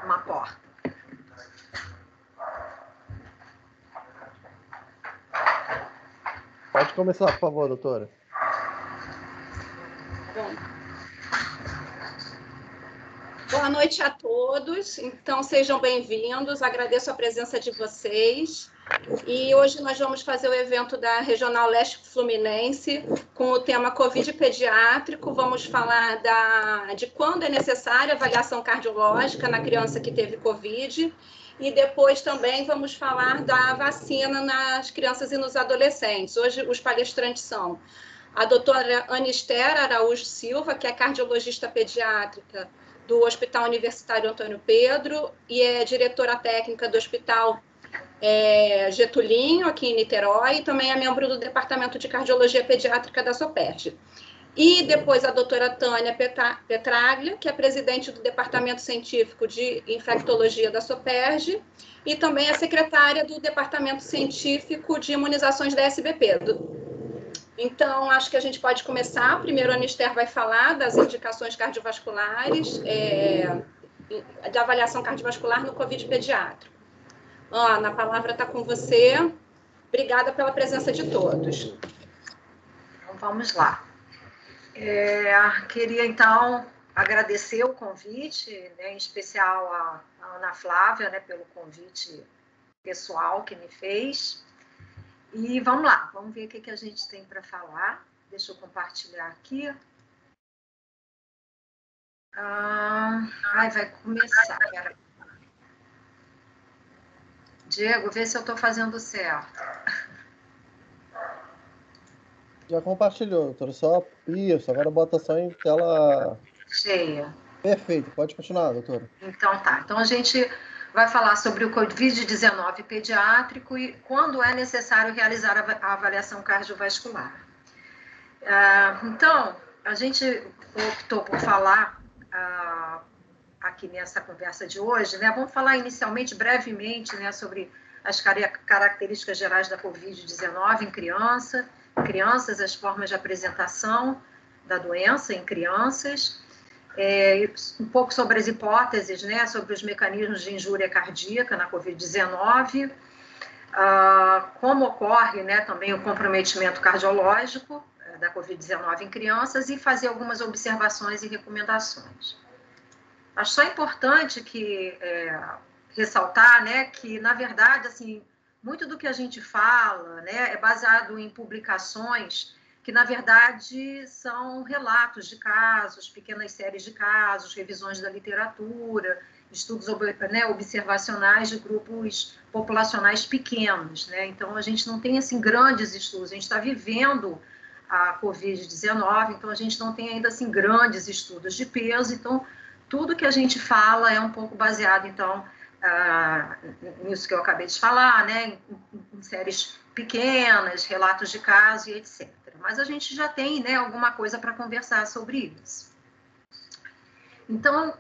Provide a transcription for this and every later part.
uma porta. Pode começar, por favor, doutora. Bom. Boa noite a todos. Então, sejam bem-vindos. Agradeço a presença de vocês. E hoje nós vamos fazer o evento da Regional Leste Fluminense com o tema Covid pediátrico. Vamos falar de quando é necessária a avaliação cardiológica na criança que teve Covid. E depois também vamos falar da vacina nas crianças e nos adolescentes. Hoje os palestrantes são a doutora Anister Araújo Silva, que é cardiologista pediátrica do Hospital Universitário Antônio Pedro e é diretora técnica do Hospital Getulinho, aqui em Niterói, e também é membro do Departamento de Cardiologia Pediátrica da SOPERJ. E depois a doutora Tânia Petraglia, que é presidente do Departamento Científico de Infectologia da SOPERJ, e também é secretária do Departamento Científico de Imunizações da SBP. Então, acho que a gente pode começar. Primeiro, a Anister vai falar das indicações cardiovasculares, da avaliação cardiovascular no Covid pediátrico. Ana, a palavra está com você. Obrigada pela presença de todos. Então, vamos lá. Queria, então, agradecer o convite, né, em especial a Ana Flávia, né, pelo convite pessoal que me fez. E vamos lá, vamos ver o que a gente tem para falar. Deixa eu compartilhar aqui. Vai começar. Pera. Diego, vê se eu estou fazendo certo. Já compartilhou, doutora. Só isso, agora bota só em tela cheia. Perfeito, pode continuar, doutora. Então tá. Então a gente vai falar sobre o Covid-19 pediátrico e quando é necessário realizar a avaliação cardiovascular. Então, a gente optou por falar aqui nessa conversa de hoje, né? Vamos falar inicialmente, brevemente, né, sobre as características gerais da Covid-19 em crianças, as formas de apresentação da doença em crianças, um pouco sobre as hipóteses, né, sobre os mecanismos de injúria cardíaca na Covid-19, como ocorre, né, também o comprometimento cardiológico da Covid-19 em crianças e fazer algumas observações e recomendações. Acho só importante ressaltar, né, que, na verdade, assim, muito do que a gente fala, né, é baseado em publicações que, na verdade, são relatos de casos, pequenas séries de casos, revisões da literatura, estudos, né, observacionais de grupos populacionais pequenos, né? Então, a gente não tem, assim, grandes estudos, a gente está vivendo a Covid-19, então a gente não tem ainda, assim, grandes estudos de peso, então tudo que a gente fala é um pouco baseado, então, nisso que eu acabei de falar, né, em séries pequenas, relatos de casos e etc. Mas a gente já tem, né, alguma coisa para conversar sobre isso. Então,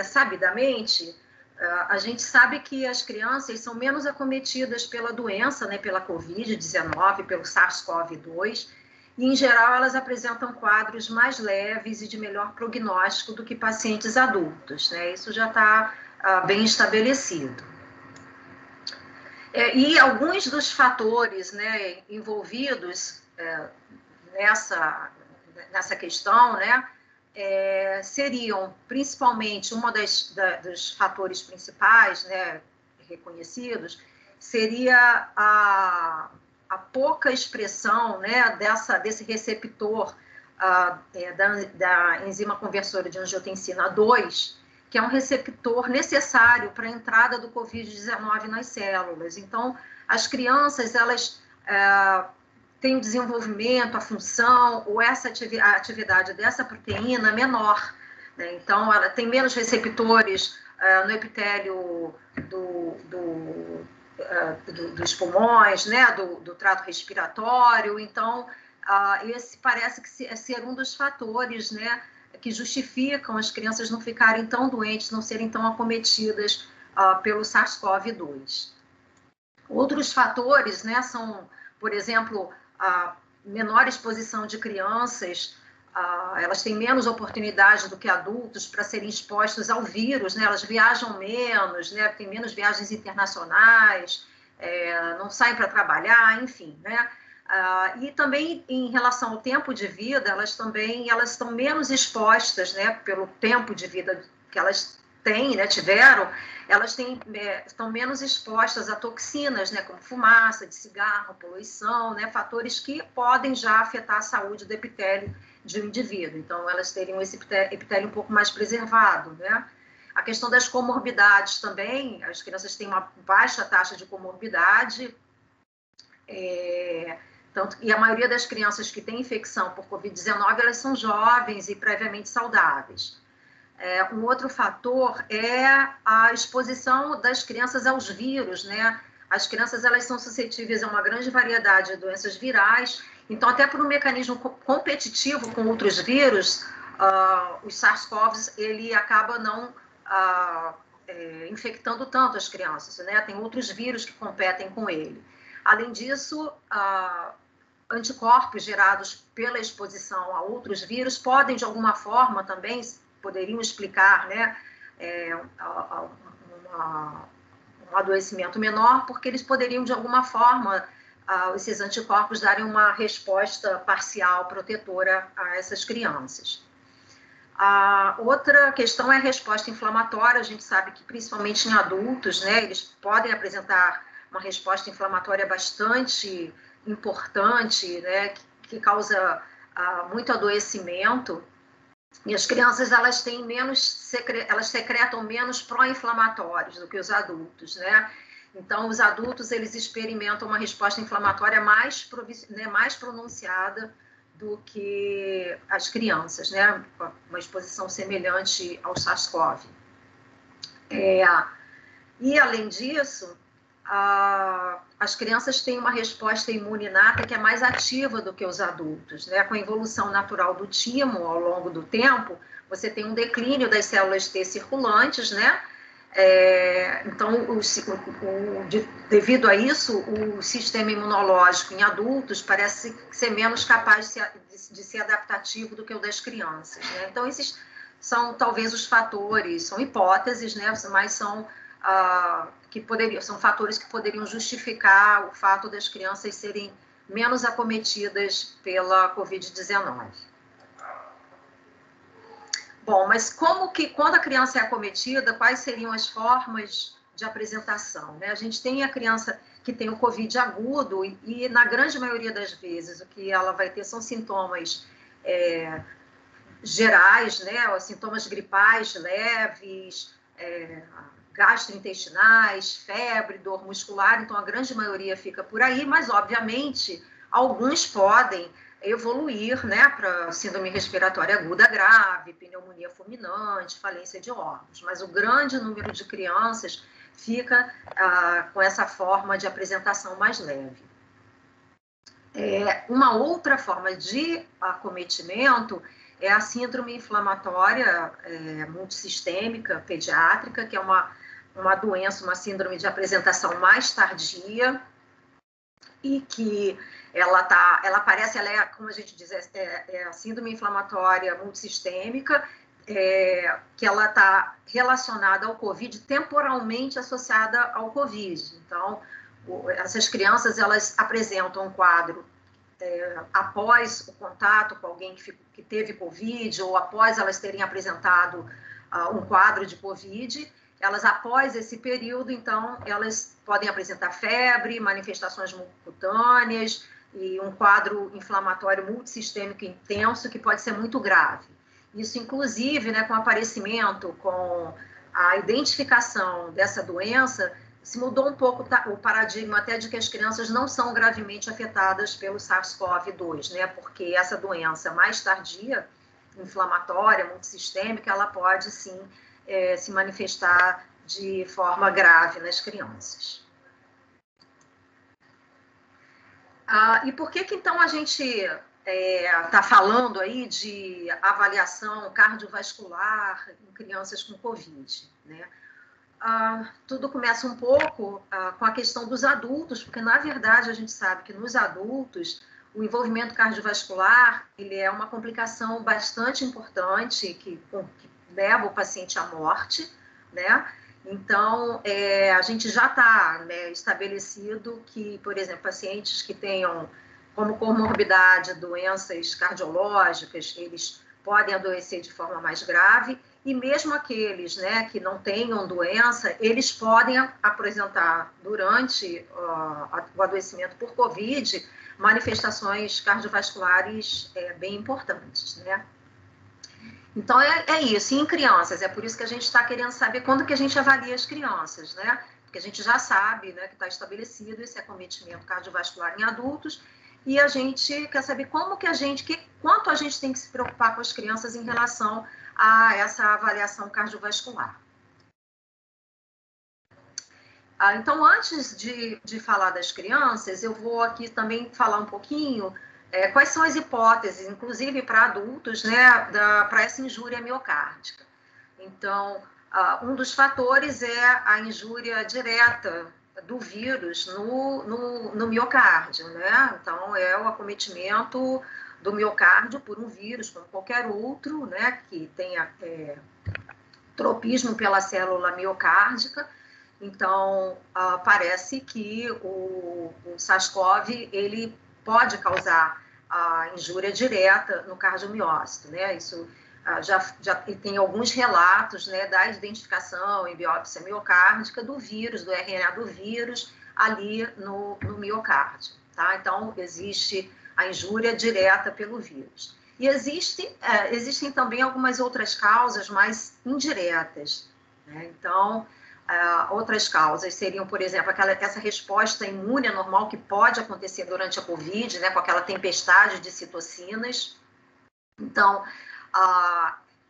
sabidamente, a gente sabe que as crianças são menos acometidas pela doença, né, pela Covid-19, pelo SARS-CoV-2, e, em geral, elas apresentam quadros mais leves e de melhor prognóstico do que pacientes adultos, né? Isso já está bem estabelecido. E alguns dos fatores, né, envolvidos nessa questão, né, seriam, principalmente, dos fatores principais, né, reconhecidos, seria a pouca expressão, né, desse receptor da enzima conversora de angiotensina 2, que é um receptor necessário para a entrada do Covid-19 nas células. Então, as crianças, elas têm o desenvolvimento, a função, ou a atividade dessa proteína menor, né? Então, ela tem menos receptores no epitélio dos pulmões, né, do trato respiratório. Então, esse parece que ser um dos fatores, né, que justificam as crianças não ficarem tão doentes, não serem tão acometidas pelo SARS-CoV-2. Outros fatores, né, são, por exemplo, a menor exposição de crianças elas têm menos oportunidade do que adultos para serem expostos ao vírus, né? Elas viajam menos, né? Tem menos viagens internacionais, não saem para trabalhar, enfim, né? E também em relação ao tempo de vida, elas estão menos expostas, né? Pelo tempo de vida que elas têm, né? Elas estão menos expostas a toxinas, né? Como fumaça de cigarro, poluição, né? Fatores que podem já afetar a saúde do epitélio de um indivíduo. Então, elas teriam esse epitélio um pouco mais preservado, né? A questão das comorbidades também, as crianças têm uma baixa taxa de comorbidade, e a maioria das crianças que têm infecção por Covid-19, elas são jovens e previamente saudáveis. Um outro fator é a exposição das crianças aos vírus, né? As crianças, elas são suscetíveis a uma grande variedade de doenças virais, então, até por um mecanismo competitivo com outros vírus, o SARS-CoV, ele acaba não infectando tanto as crianças, né? Tem outros vírus que competem com ele. Além disso, anticorpos gerados pela exposição a outros vírus podem, de alguma forma, também poderiam explicar, né, um adoecimento menor, porque eles poderiam, de alguma forma, esses anticorpos darem uma resposta parcial protetora a essas crianças. A outra questão é a resposta inflamatória. A gente sabe que, principalmente em adultos, né, eles podem apresentar uma resposta inflamatória bastante importante, né, que causa muito adoecimento. E as crianças, elas secretam menos pró-inflamatórios do que os adultos, né? Então, os adultos, eles experimentam uma resposta inflamatória mais pronunciada do que as crianças, né? Uma exposição semelhante ao SARS-CoV. E, além disso, as crianças têm uma resposta imune inata que é mais ativa do que os adultos, né? Com a evolução natural do timo ao longo do tempo, você tem um declínio das células T circulantes, né? Então, devido a isso, o sistema imunológico em adultos parece ser menos capaz de ser adaptativo do que o das crianças, né? Então, esses são talvez os fatores, são hipóteses, né? Mas são fatores que poderiam justificar o fato das crianças serem menos acometidas pela Covid-19. Bom, mas quando a criança é acometida, quais seriam as formas de apresentação, né? A gente tem a criança que tem o Covid agudo e na grande maioria das vezes, o que ela vai ter são sintomas gerais, né? Sintomas gripais leves, gastrointestinais, febre, dor muscular, então a grande maioria fica por aí, mas obviamente alguns podem evoluir, né, para síndrome respiratória aguda grave, pneumonia fulminante, falência de órgãos, mas o grande número de crianças fica com essa forma de apresentação mais leve. Uma outra forma de acometimento é a síndrome inflamatória multissistêmica pediátrica, que é uma doença, uma síndrome de apresentação mais tardia e que ela aparece, como a gente diz, a síndrome inflamatória multissistêmica, que ela está relacionada ao Covid, temporalmente associada ao Covid. Então, essas crianças, elas apresentam um quadro após o contato com alguém que teve Covid, ou após elas terem apresentado um quadro de Covid, elas, após esse período, então, elas podem apresentar febre, manifestações cutâneas e um quadro inflamatório multissistêmico intenso que pode ser muito grave. Isso, inclusive, né, com o aparecimento, com a identificação dessa doença, se mudou um pouco o paradigma até de que as crianças não são gravemente afetadas pelo SARS-CoV-2, né, porque essa doença mais tardia, inflamatória, multissistêmica, ela pode, sim, se manifestar de forma grave nas crianças. E por que então a gente está falando aí de avaliação cardiovascular em crianças com Covid, né? Tudo começa um pouco com a questão dos adultos, porque, na verdade, a gente sabe que nos adultos o envolvimento cardiovascular, ele é uma complicação bastante importante que leva o paciente à morte, né? Então, a gente já está, né, estabelecido que, por exemplo, pacientes que tenham como comorbidade doenças cardiológicas, eles podem adoecer de forma mais grave, e mesmo aqueles, né, que não tenham doença, eles podem apresentar durante o adoecimento por COVID manifestações cardiovasculares bem importantes, né? Então, é isso. E em crianças, é por isso que a gente está querendo saber quando que a gente avalia as crianças, né? Porque a gente já sabe, né, que está estabelecido esse acometimento cardiovascular em adultos, e a gente quer saber quanto a gente tem que se preocupar com as crianças em relação a essa avaliação cardiovascular. Então, antes de falar das crianças, eu vou aqui também falar um pouquinho quais são as hipóteses, inclusive para adultos, né, para essa injúria miocárdica. Então, um dos fatores é a injúria direta do vírus no miocárdio, né? Então, é o acometimento do miocárdio por um vírus, como qualquer outro, né, que tenha tropismo pela célula miocárdica. Então, parece que o SARS-CoV, ele pode causar a injúria direta no cardiomiócito, né? Isso já tem alguns relatos, né, da identificação em biópsia miocárdica do vírus, do RNA do vírus, ali no miocárdio, tá? Então, existe a injúria direta pelo vírus. E existem também algumas outras causas mais indiretas, né? Então, outras causas seriam, por exemplo, essa resposta imune anormal que pode acontecer durante a COVID, né, com aquela tempestade de citocinas. Então,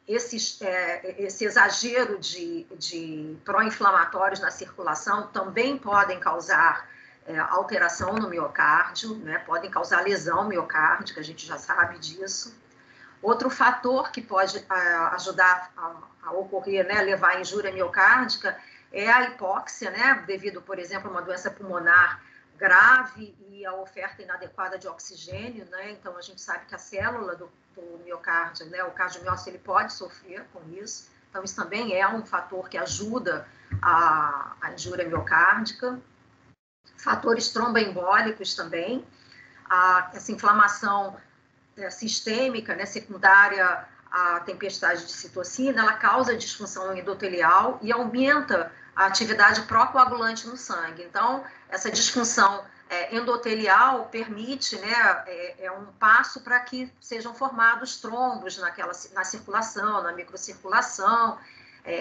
esse exagero de pró-inflamatórios na circulação também podem causar alteração no miocárdio, né, podem causar lesão miocárdica, a gente já sabe disso. Outro fator que pode ajudar a ocorrer, né, levar à injúria miocárdica, é a hipóxia, né, devido, por exemplo, a uma doença pulmonar grave e a oferta inadequada de oxigênio, né? Então, a gente sabe que a célula do miocárdio, né, o cardiomiócito, ele pode sofrer com isso. Então, isso também é um fator que ajuda a injúria miocárdica. Fatores tromboembólicos também. Essa inflamação sistêmica, né, secundária à tempestade de citocina, ela causa disfunção endotelial e aumenta a atividade pró-coagulante no sangue. Então, essa disfunção endotelial permite, né, um passo para que sejam formados trombos na circulação, na microcirculação,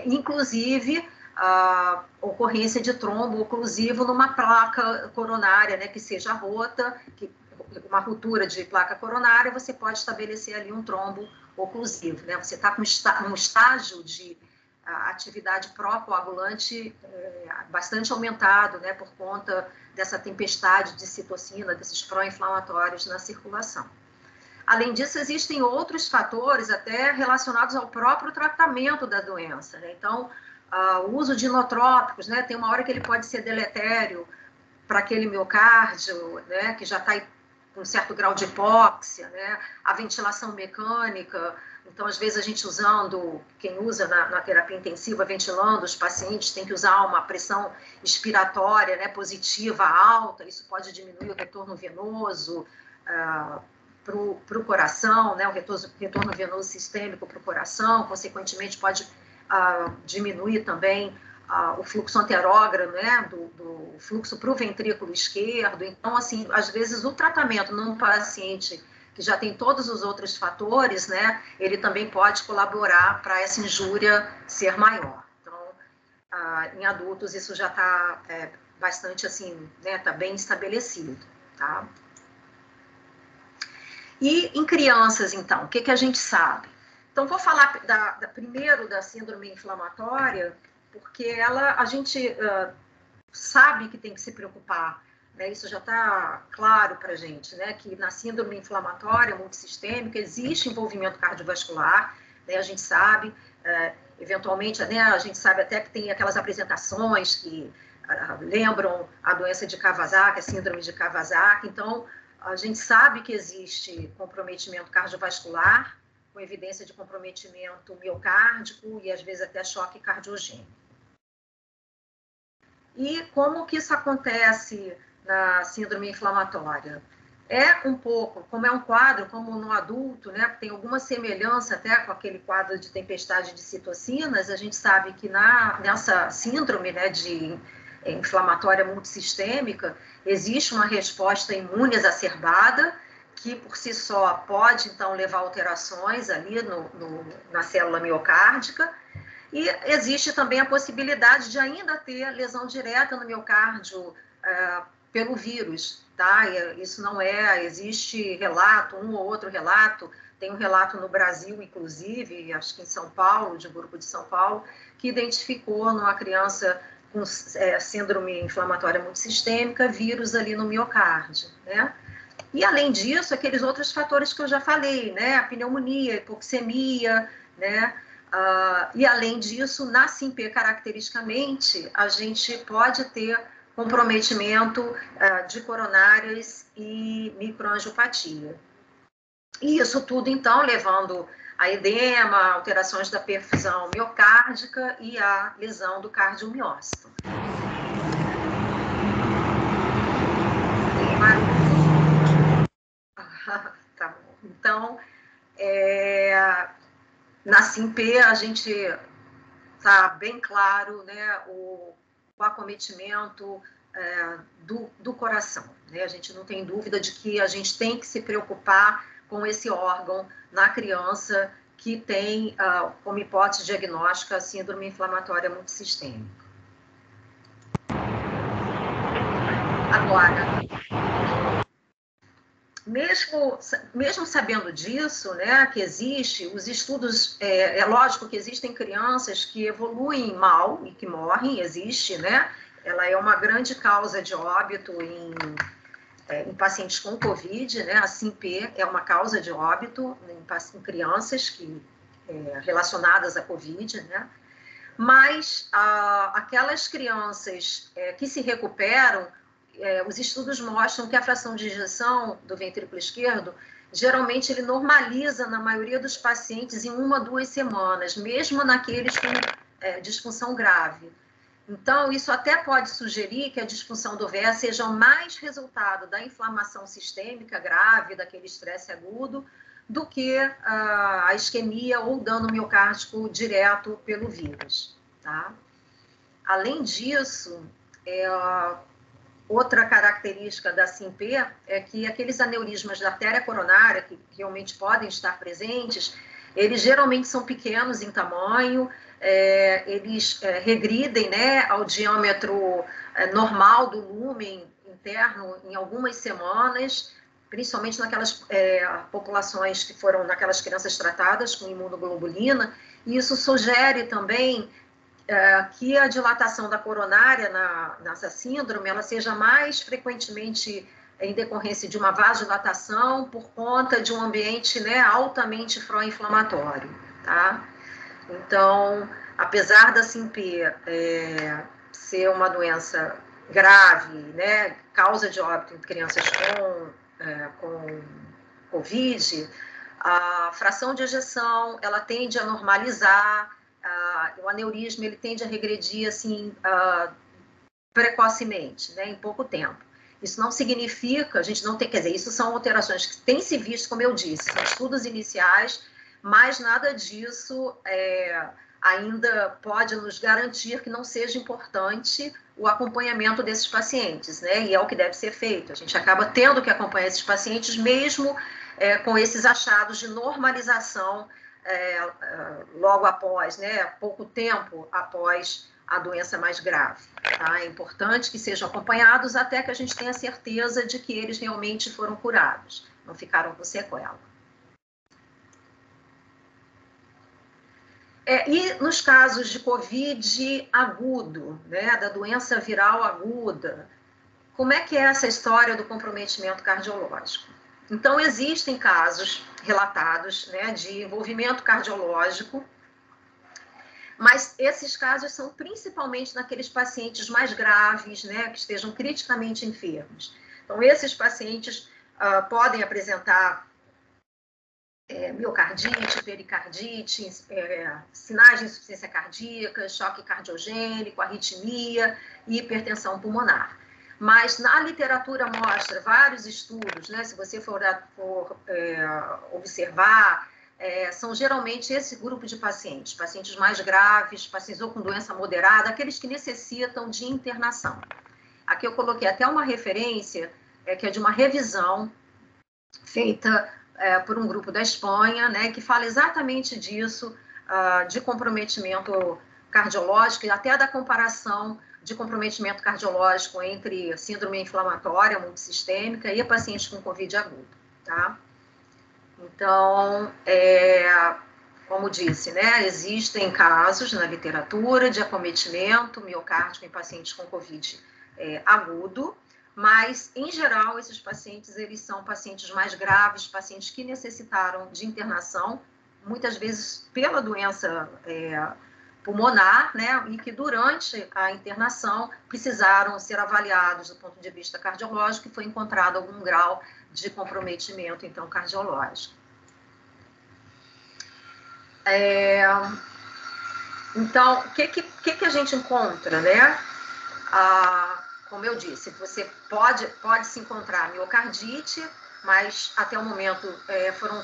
inclusive a ocorrência de trombo oclusivo numa placa coronária, né, que seja rota, uma ruptura de placa coronária, você pode estabelecer ali um trombo oclusivo, né? Você está com um estágio de atividade pró-coagulante bastante aumentado, né, por conta dessa tempestade de citocina, desses pró-inflamatórios na circulação. Além disso, existem outros fatores até relacionados ao próprio tratamento da doença, né? Então, o uso de inotrópicos, né, tem uma hora que ele pode ser deletério para aquele miocárdio, né, que já está com um certo grau de hipóxia, né, a ventilação mecânica. Então, às vezes, a gente quem usa na terapia intensiva, ventilando os pacientes, tem que usar uma pressão expiratória, né, positiva alta, isso pode diminuir o retorno venoso para o coração, né, o retorno venoso sistêmico para o coração, consequentemente pode diminuir também o fluxo anterógrado, né, do fluxo para o ventrículo esquerdo. Então, assim, às vezes o tratamento num paciente que já tem todos os outros fatores, né, ele também pode colaborar para essa injúria ser maior. Então, em adultos isso já está bastante assim, né, está bem estabelecido, tá? E em crianças, então, o que a gente sabe? Então, vou falar primeiro da síndrome inflamatória, porque a gente sabe que tem que se preocupar, né? Isso já está claro para a gente, né? Que na síndrome inflamatória multissistêmica existe envolvimento cardiovascular, né? A gente sabe, eventualmente, né? A gente sabe até que tem aquelas apresentações que lembram a doença de Kawasaki, a síndrome de Kawasaki. Então, A gente sabe que existe comprometimento cardiovascular, com evidência de comprometimento miocárdico e, às vezes, até choque cardiogênico. E como que isso acontece na síndrome inflamatória? É um pouco, como é um quadro, como no adulto, né, tem alguma semelhança até com aquele quadro de tempestade de citocinas, a gente sabe que nessa síndrome, né, de inflamatória multissistêmica, existe uma resposta imune exacerbada, que por si só pode, então, levar a alterações ali na célula miocárdica, e existe também a possibilidade de ainda ter lesão direta no miocárdio pelo vírus, tá? Isso não existe relato, um ou outro relato, tem um relato no Brasil, inclusive, acho que em São Paulo, de um grupo de São Paulo, que identificou numa criança com síndrome inflamatória multissistêmica, vírus ali no miocárdio, né? E, além disso, aqueles outros fatores que eu já falei, né? A pneumonia, a hipoxemia, né? E, além disso, na SINP, caracteristicamente, a gente pode ter comprometimento de coronárias e microangiopatia. E isso tudo, então, levando a edema, alterações da perfusão miocárdica e a lesão do cardiomiócito. Tá bom. Então, na SINP, a gente está bem claro, né, o acometimento do coração, né? A gente não tem dúvida de que a gente tem que se preocupar com esse órgão na criança que tem como hipótese diagnóstica a síndrome inflamatória multissistêmica. Agora, mesmo sabendo disso, né, que existe, os estudos, é lógico que existem crianças que evoluem mal e que morrem, existe, né? Ela é uma grande causa de óbito em pacientes com Covid, né? A SINP é uma causa de óbito em crianças relacionadas à Covid, né? Mas aquelas crianças que se recuperam, os estudos mostram que a fração de ejeção do ventrículo esquerdo, geralmente ele normaliza na maioria dos pacientes em 1 a 2 semanas, mesmo naqueles com disfunção grave. Então, isso até pode sugerir que a disfunção do VE seja mais resultado da inflamação sistêmica grave, daquele estresse agudo, do que a isquemia ou dano miocárdico direto pelo vírus, tá? Além disso, outra característica da SINP é que aqueles aneurismas da artéria coronária, que realmente podem estar presentes, eles geralmente são pequenos em tamanho, eles regridem, né, ao diâmetro normal do lúmen interno em algumas semanas, principalmente naquelas populações que foram, naquelas crianças tratadas com imunoglobulina, e isso sugere também que a dilatação da coronária nessa síndrome, ela seja mais frequentemente em decorrência de uma vasodilatação por conta de um ambiente, né, altamente pró-inflamatório, tá? Então, apesar da SINP ser uma doença grave, né, causa de óbito em crianças com Covid, a fração de ejeção, ela tende a normalizar, o aneurisma, ele tende a regredir, assim, precocemente, né, em pouco tempo. Isso não significa, a gente não tem, quer dizer, isso são alterações que têm se visto, como eu disse, são estudos iniciais, mas nada disso ainda pode nos garantir que não seja importante o acompanhamento desses pacientes, né? E é o que deve ser feito. A gente acaba tendo que acompanhar esses pacientes mesmo com esses achados de normalização logo após, né? Pouco tempo após a doença mais grave. Tá? É importante que sejam acompanhados até que a gente tenha certeza de que eles realmente foram curados, não ficaram com sequela. E nos casos de Covid agudo, né, da doença viral aguda, como é que é essa história do comprometimento cardiológico? Então, existem casos relatados, né, de envolvimento cardiológico, mas esses casos são principalmente naqueles pacientes mais graves, né, que estejam criticamente enfermos. Então, esses pacientes podem apresentar miocardite, pericardite, sinais de insuficiência cardíaca, choque cardiogênico, arritmia e hipertensão pulmonar. Mas na literatura mostra vários estudos, né? Se você for observar, são geralmente esse grupo de pacientes mais graves, pacientes ou com doença moderada, aqueles que necessitam de internação. Aqui eu coloquei até uma referência, que é de uma revisão feita por um grupo da Espanha, né, que fala exatamente disso, de comprometimento cardiológico e até da comparação de comprometimento cardiológico entre síndrome inflamatória multissistêmica e pacientes com Covid agudo, tá? Então, como disse, né, existem casos na literatura de acometimento miocárdico em pacientes com Covid agudo, mas, em geral, esses pacientes, eles são pacientes mais graves, pacientes que necessitaram de internação, muitas vezes pela doença pulmonar, né, e que durante a internação precisaram ser avaliados do ponto de vista cardiológico e foi encontrado algum grau de comprometimento, então, cardiológico. Então, o que a gente encontra, né? Como eu disse, você pode se encontrar miocardite, mas até o momento foram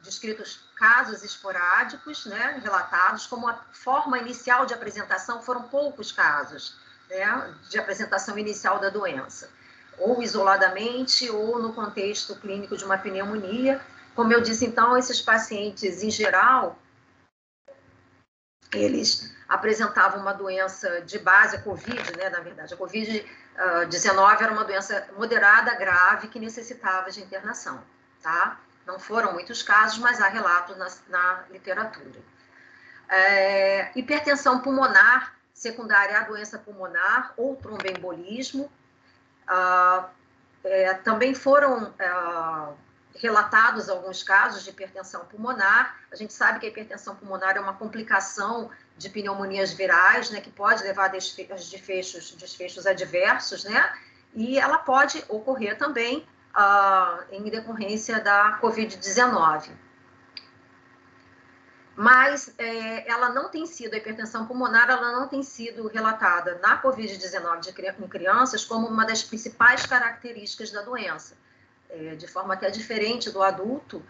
descritos casos esporádicos, né, relatados, como a forma inicial de apresentação foram poucos casos, né, de apresentação inicial da doença, ou isoladamente, ou no contexto clínico de uma pneumonia. Como eu disse, então, esses pacientes, em geral, eles apresentavam uma doença de base, a Covid, né, na verdade, a Covid-19 era uma doença moderada, grave, que necessitava de internação, tá? Não foram muitos casos, mas há relatos na literatura. Hipertensão pulmonar secundária à doença pulmonar ou tromboembolismo. Também foram relatados alguns casos de hipertensão pulmonar. A gente sabe que a hipertensão pulmonar é uma complicação de pneumonias virais, né, que pode levar a desfechos adversos, né, e ela pode ocorrer também em decorrência da Covid-19. Mas ela não tem sido, a hipertensão pulmonar, ela não tem sido relatada na Covid-19 em crianças como uma das principais características da doença, de forma até diferente do adulto,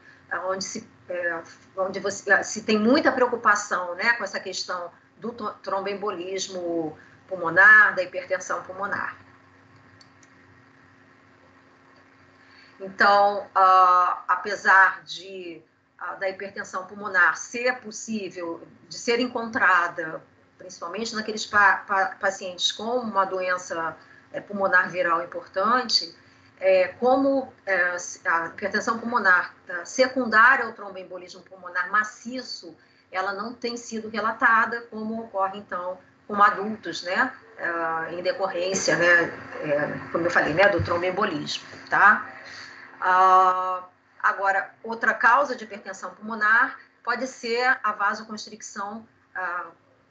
onde se tem muita preocupação, né, com essa questão do tromboembolismo pulmonar, da hipertensão pulmonar. Então, apesar da hipertensão pulmonar ser possível de ser encontrada, principalmente naqueles pacientes com uma doença pulmonar viral importante, como a hipertensão pulmonar secundária ao tromboembolismo pulmonar maciço, ela não tem sido relatada, como ocorre, então, com adultos, né, em decorrência, né, como eu falei, né, do tromboembolismo, tá? Agora, outra causa de hipertensão pulmonar pode ser a vasoconstricção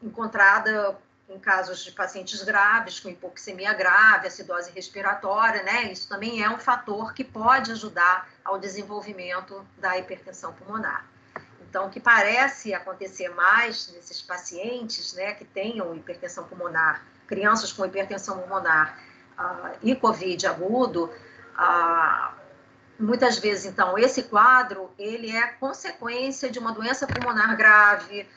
encontrada em casos de pacientes graves, com hipoxemia grave, acidose respiratória, né? Isso também é um fator que pode ajudar ao desenvolvimento da hipertensão pulmonar. Então, o que parece acontecer mais nesses pacientes, né, que tenham hipertensão pulmonar, crianças com hipertensão pulmonar e Covid agudo, muitas vezes, então, esse quadro, ele é consequência de uma doença pulmonar grave,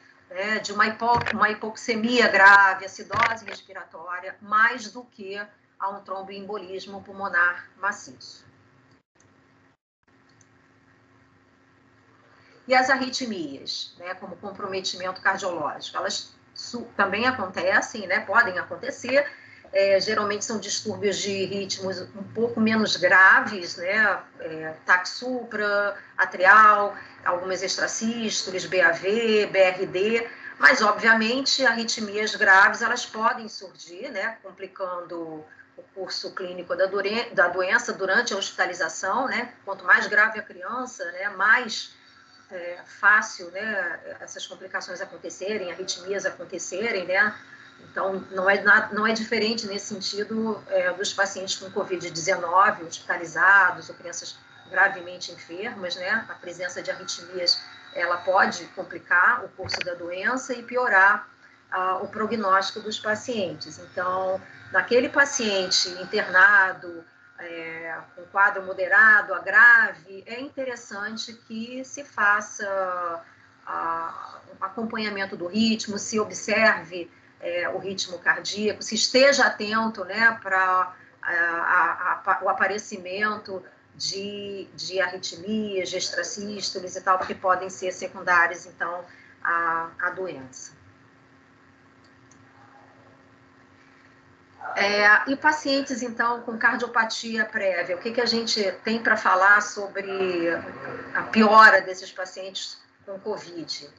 de uma hipoxemia grave, acidose respiratória, mais do que a um tromboembolismo pulmonar maciço. E as arritmias, né, como comprometimento cardiológico, elas também acontecem, né, podem acontecer, geralmente são distúrbios de ritmos um pouco menos graves, né, TAC supra, atrial, algumas extrasístoles, BAV, BRD, mas, obviamente, arritmias graves, elas podem surgir, né, complicando o curso clínico da doença durante a hospitalização, né, quanto mais grave a criança, né, mais fácil, né, essas complicações acontecerem, arritmias acontecerem, né, Então, não é diferente nesse sentido dos pacientes com Covid-19, hospitalizados ou crianças gravemente enfermas, né? A presença de arritmias, ela pode complicar o curso da doença e piorar o prognóstico dos pacientes. Então, naquele paciente internado, com quadro moderado a grave, é interessante que se faça acompanhamento do ritmo, se observe o ritmo cardíaco, se esteja atento, né, para o aparecimento de arritmias, de extrasístoles e tal, que podem ser secundárias, então, à doença. E pacientes, então, com cardiopatia prévia, o que a gente tem para falar sobre a piora desses pacientes com Covid?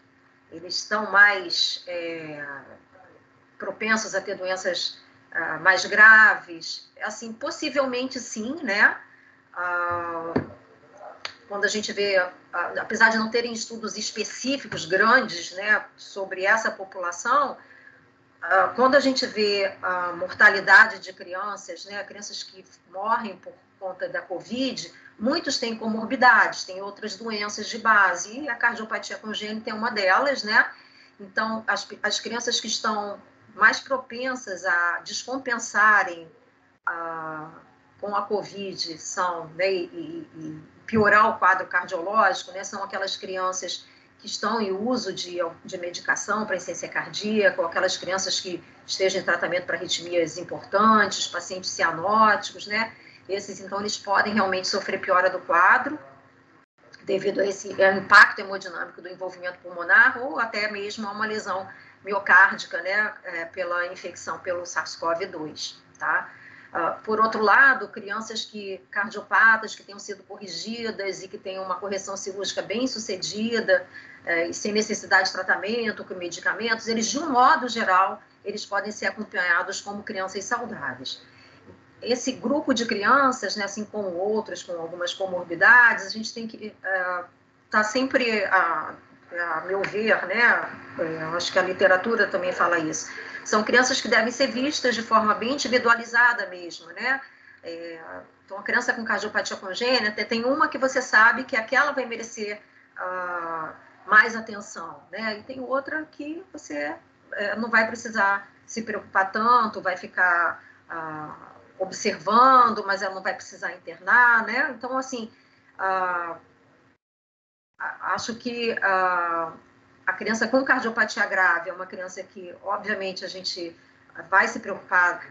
Eles estão mais propensos a ter doenças mais graves? Assim, possivelmente sim, né? Quando a gente vê, apesar de não terem estudos específicos grandes, né, sobre essa população, quando a gente vê a mortalidade de crianças, né, crianças que morrem por conta da Covid, muitos têm comorbidades, têm outras doenças de base, e a cardiopatia congênita é uma delas, né? Então, as crianças que estão mais propensas a descompensarem com a Covid são, né, e piorar o quadro cardiológico, né, são aquelas crianças que estão em uso de medicação para insuficiência cardíaca, ou aquelas crianças que estejam em tratamento para arritmias importantes, pacientes cianóticos, né? Esses, então, eles podem realmente sofrer piora do quadro, devido a esse impacto hemodinâmico do envolvimento pulmonar, ou até mesmo a uma lesão miocárdica, né, pela infecção pelo SARS-CoV-2, tá? Por outro lado, crianças cardiopatas que tenham sido corrigidas e que tenham uma correção cirúrgica bem sucedida, e sem necessidade de tratamento, com medicamentos, eles, de um modo geral, eles podem ser acompanhados como crianças saudáveis. Esse grupo de crianças, né, assim como outras com algumas comorbidades, a gente tem que estar sempre, a meu ver, né, acho que a literatura também fala isso, são crianças que devem ser vistas de forma bem individualizada mesmo, né? Então, a criança com cardiopatia congênita, tem uma que você sabe que aquela vai merecer mais atenção, né? E tem outra que você não vai precisar se preocupar tanto, vai ficar observando, mas ela não vai precisar internar, né? Então, assim, acho que a criança com cardiopatia grave é uma criança que, obviamente, a gente vai se preocupar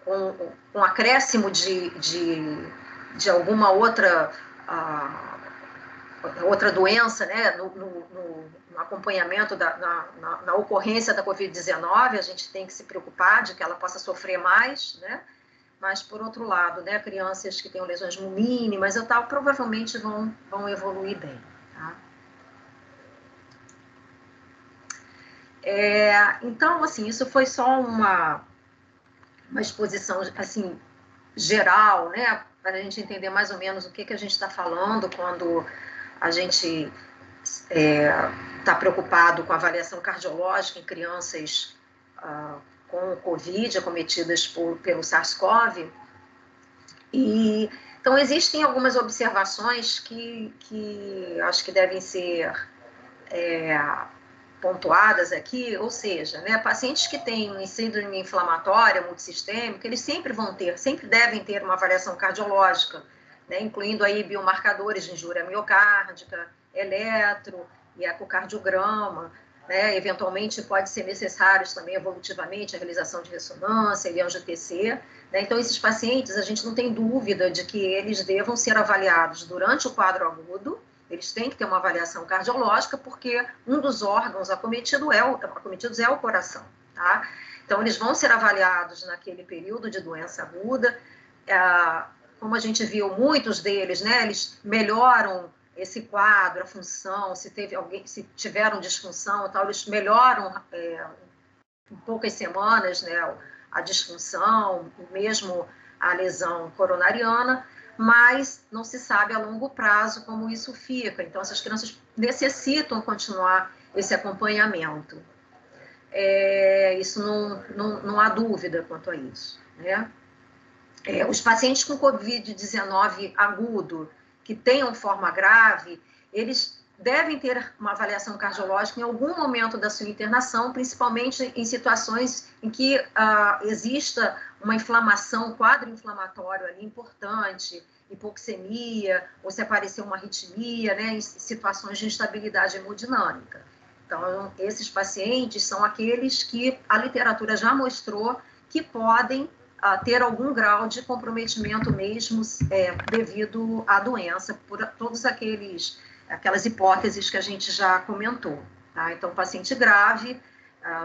com acréscimo de alguma outra doença, né, no acompanhamento na ocorrência da Covid-19, a gente tem que se preocupar de que ela possa sofrer mais, né? Mas, por outro lado, né, crianças que tenham lesões mínimas e tal, provavelmente vão evoluir bem, tá? Então, assim, isso foi só uma exposição, assim, geral, né, para a gente entender mais ou menos o que a gente está falando quando a gente está preocupado com a avaliação cardiológica em crianças com Covid, acometidas pelo SARS-CoV. Então, existem algumas observações que acho que devem ser pontuadas aqui, ou seja, né, pacientes que têm síndrome inflamatória multissistêmica, eles sempre devem ter uma avaliação cardiológica, né, incluindo aí biomarcadores de injúria miocárdica, eletro e ecocardiograma, né, eventualmente pode ser necessários também evolutivamente a realização de ressonância e angio-TC, né, então esses pacientes a gente não tem dúvida de que eles devam ser avaliados durante o quadro agudo. Eles têm que ter uma avaliação cardiológica, porque um dos órgãos acometidos é o coração, tá? Então, eles vão ser avaliados naquele período de doença aguda. Como a gente viu, muitos deles, né, eles melhoram esse quadro, a função, se tiveram disfunção e tal, eles melhoram em poucas semanas, né, a disfunção, mesmo a lesão coronariana, mas não se sabe a longo prazo como isso fica. Então, essas crianças necessitam continuar esse acompanhamento. Isso não há dúvida quanto a isso, né? Os pacientes com Covid-19 agudo, que tenham forma grave, eles devem ter uma avaliação cardiológica em algum momento da sua internação, principalmente em situações em que exista uma inflamação, um quadro inflamatório ali importante, hipoxemia, ou se aparecer uma arritmia, né, em situações de instabilidade hemodinâmica. Então, esses pacientes são aqueles que a literatura já mostrou que podem ter algum grau de comprometimento mesmo devido à doença, por todas aquelas hipóteses que a gente já comentou. Tá? Então, paciente grave,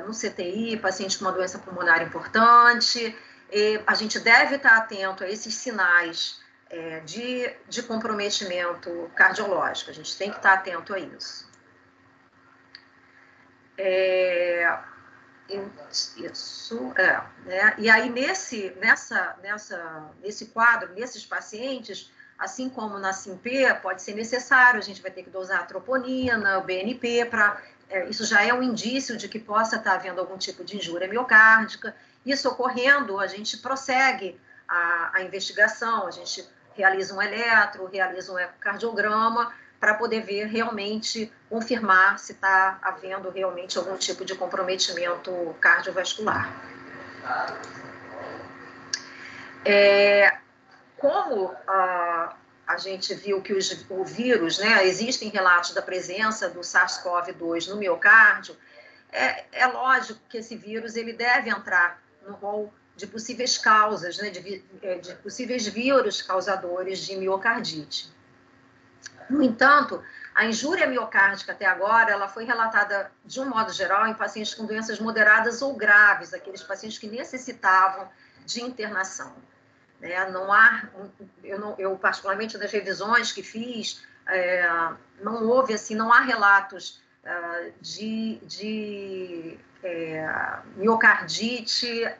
no CTI, paciente com uma doença pulmonar importante, a gente deve estar atento a esses sinais de comprometimento cardiológico, a gente tem que estar atento a isso. Né? E aí, nesse quadro, nesses pacientes, assim como na SINP, pode ser necessário, a gente vai ter que dosar a troponina, o BNP, isso já é um indício de que possa estar havendo algum tipo de injúria miocárdica. Isso ocorrendo, a gente prossegue a investigação, a gente realiza um eletro, realiza um ecocardiograma, para poder ver realmente, confirmar se está havendo realmente algum tipo de comprometimento cardiovascular. Como a gente viu que o vírus, né, existem relatos da presença do SARS-CoV-2 no miocárdio, é lógico que esse vírus ele deve entrar no rol de possíveis causas, né, de possíveis vírus causadores de miocardite. No entanto, a injúria miocárdica até agora, ela foi relatada, de um modo geral, em pacientes com doenças moderadas ou graves, aqueles pacientes que necessitavam de internação. Não há, eu particularmente nas revisões que fiz, não houve assim, não há relatos de miocardite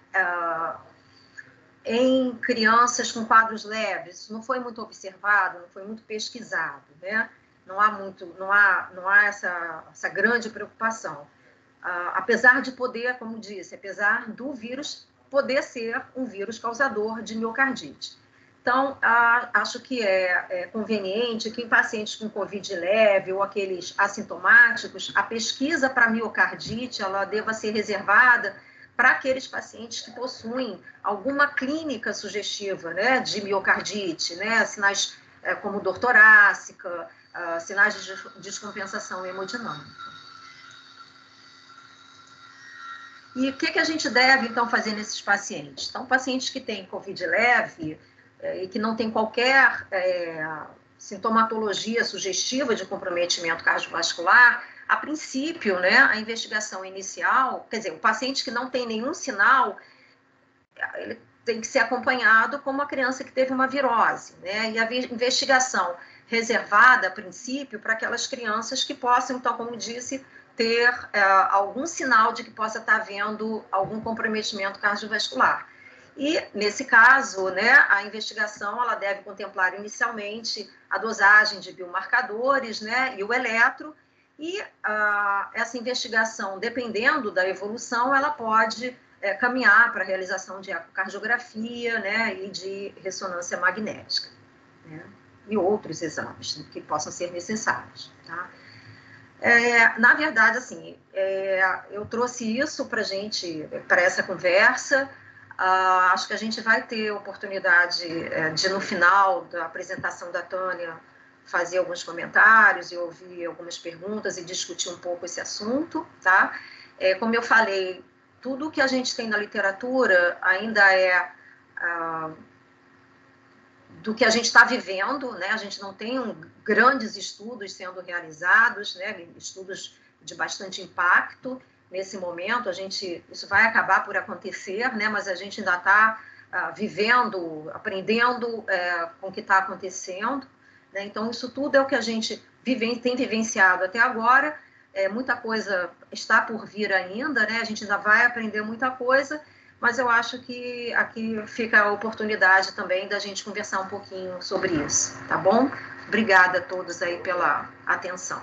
em crianças com quadros leves. Isso não foi muito observado, não foi muito pesquisado, né? Não há essa grande preocupação. Apesar de poder, como disse, apesar do vírus poder ser um vírus causador de miocardite. Então, acho que é conveniente que em pacientes com Covid leve ou aqueles assintomáticos, a pesquisa para miocardite ela deva ser reservada para aqueles pacientes que possuem alguma clínica sugestiva, né, de miocardite, né, sinais como dor torácica, sinais de descompensação hemodinâmica. E o que a gente deve, então, fazer nesses pacientes? Então, pacientes que têm Covid leve e que não têm qualquer sintomatologia sugestiva de comprometimento cardiovascular, a princípio, né, a investigação inicial, quer dizer, o paciente que não tem nenhum sinal, ele tem que ser acompanhado como uma criança que teve uma virose, né? E a investigação reservada, a princípio, para aquelas crianças que possam, então, como disse, ter algum sinal de que possa estar havendo algum comprometimento cardiovascular. E, nesse caso, né, a investigação ela deve contemplar inicialmente a dosagem de biomarcadores, né, e o eletro, e essa investigação, dependendo da evolução, ela pode caminhar para a realização de ecocardiografia, né, e de ressonância magnética, né, e outros exames, né, que possam ser necessários, tá? Na verdade, assim, eu trouxe isso para essa conversa. Acho que a gente vai ter oportunidade de, no final da apresentação da Tânia, fazer alguns comentários e ouvir algumas perguntas e discutir um pouco esse assunto, tá? Como eu falei, tudo que a gente tem na literatura ainda do que a gente está vivendo, né? A gente não tem grandes estudos sendo realizados, né? Estudos de bastante impacto nesse momento. Isso vai acabar por acontecer, né? Mas a gente ainda está vivendo, aprendendo com o que está acontecendo, né? Então, isso tudo é o que a gente tem vivenciado até agora. Muita coisa está por vir ainda, né? A gente ainda vai aprender muita coisa, mas eu acho que aqui fica a oportunidade também da gente conversar um pouquinho sobre isso, tá bom? Obrigada a todos aí pela atenção.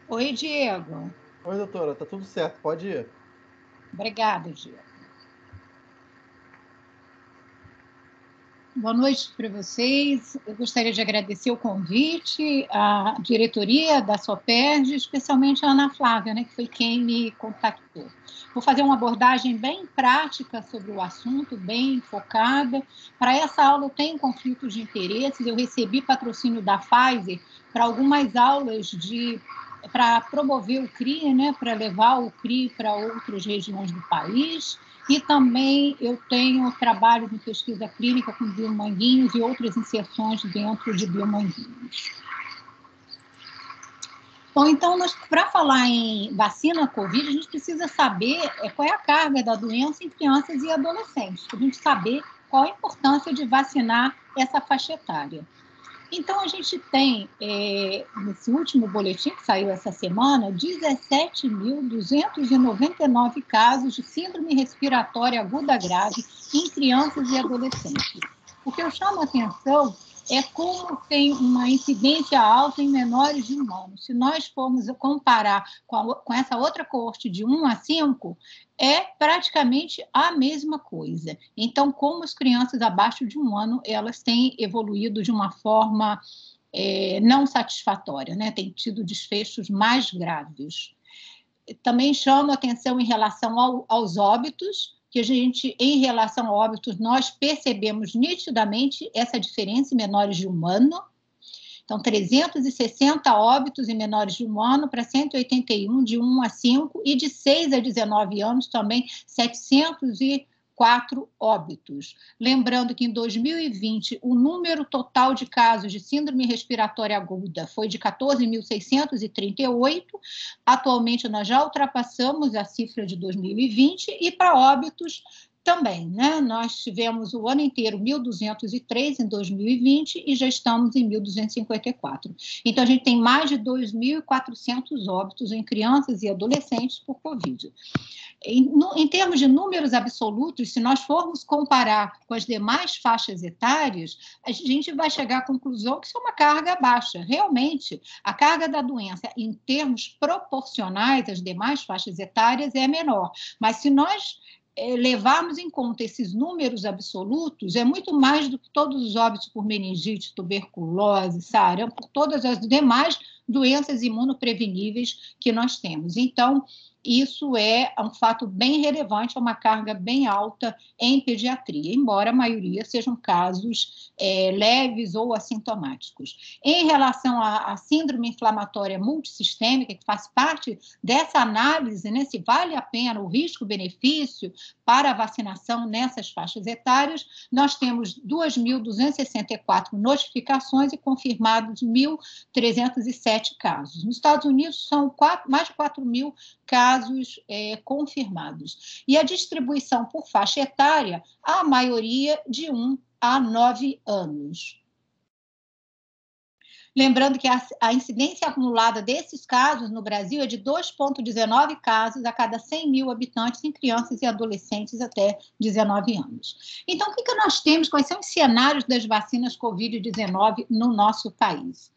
Oi, Diego. Oi, doutora, tá tudo certo, pode ir. Obrigada, Diego. Boa noite para vocês. Eu gostaria de agradecer o convite, à diretoria da SOPERJ, especialmente a Ana Flávia, né, que foi quem me contactou. Vou fazer uma abordagem bem prática sobre o assunto, bem focada. Para essa aula eu tenho conflitos de interesses, eu recebi patrocínio da Pfizer para algumas aulas para promover o CRI, né, para levar o CRI para outras regiões do país. E também eu tenho trabalho de pesquisa clínica com biomanguinhos e outras inserções dentro de biomanguinhos. Bom, então, para falar em vacina Covid, a gente precisa saber qual é a carga da doença em crianças e adolescentes, para a gente saber qual a importância de vacinar essa faixa etária. Então, a gente tem, nesse último boletim que saiu essa semana, 17.299 casos de síndrome respiratória aguda grave em crianças e adolescentes. O que eu chamo a atenção é como tem uma incidência alta em menores de 1 ano. Se nós formos comparar com essa outra coorte de 1 a 5, é praticamente a mesma coisa. Então, como as crianças abaixo de 1 ano, elas têm evoluído de uma forma não satisfatória, né? Tem tido desfechos mais graves. Também chamo a atenção em relação aos óbitos, que a gente, em relação a óbitos, nós percebemos nitidamente essa diferença em menores de 1 ano. Então, 360 óbitos em menores de 1 ano para 181 de 1 a 5 e de 6 a 19 anos também 704 óbitos. Lembrando que em 2020 o número total de casos de síndrome respiratória aguda foi de 14.638. Atualmente nós já ultrapassamos a cifra de 2020 e para óbitos também, né? Nós tivemos o ano inteiro 1.203 em 2020 e já estamos em 1.254. Então, a gente tem mais de 2.400 óbitos em crianças e adolescentes por Covid. Em termos de números absolutos, se nós formos comparar com as demais faixas etárias, a gente vai chegar à conclusão que isso é uma carga baixa. Realmente, a carga da doença, em termos proporcionais às demais faixas etárias, é menor. Mas se nós levarmos em conta esses números absolutos, é muito mais do que todos os óbitos por meningite, tuberculose, sarampo, por todas as demais doenças imunopreveníveis que nós temos. Então, isso é um fato bem relevante, é uma carga bem alta em pediatria, embora a maioria sejam casos leves ou assintomáticos. Em relação à síndrome inflamatória multissistêmica, que faz parte dessa análise, né, se vale a pena o risco-benefício para a vacinação nessas faixas etárias, nós temos 2.264 notificações e confirmados 1.307 casos. Nos Estados Unidos, são mais de 4.000 casos confirmados. E a distribuição por faixa etária, a maioria de 1 a 9 anos. Lembrando que a incidência acumulada desses casos no Brasil é de 2,19 casos a cada 100 mil habitantes em crianças e adolescentes até 19 anos. Então, o que nós temos? Quais são os cenários das vacinas Covid-19 no nosso país?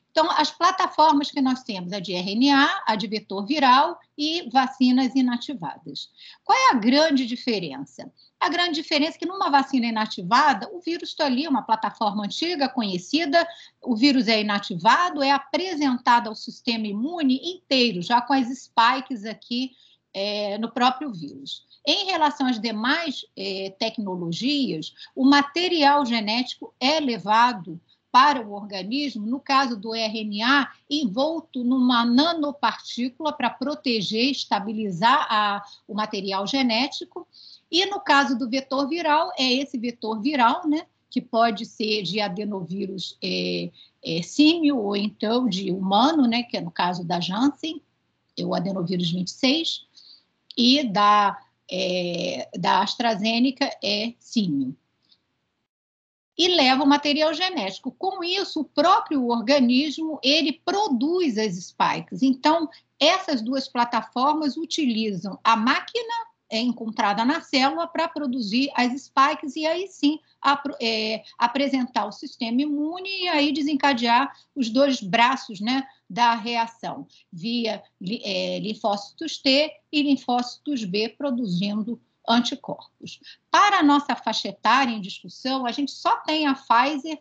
Então, as plataformas que nós temos, a de RNA, a de vetor viral e vacinas inativadas. Qual é a grande diferença? A grande diferença é que numa vacina inativada, o vírus está ali, uma plataforma antiga, conhecida, o vírus é inativado, é apresentado ao sistema imune inteiro, já com as spikes aqui no próprio vírus. Em relação às demais tecnologias, o material genético é levado para o organismo, no caso do RNA, envolto numa nanopartícula para proteger e estabilizar o material genético. E no caso do vetor viral, é esse vetor viral, né, que pode ser de adenovírus símio ou então de humano, né, que é no caso da Janssen, o adenovírus 26, e da AstraZeneca é símio. E leva o material genético. Com isso, o próprio organismo, ele produz as spikes. Então, essas duas plataformas utilizam a máquina encontrada na célula para produzir as spikes e aí sim apresentar o sistema imune e aí desencadear os dois braços, né, da reação, via linfócitos T e linfócitos B produzindo anticorpos. Para a nossa faixa etária em discussão, a gente só tem a Pfizer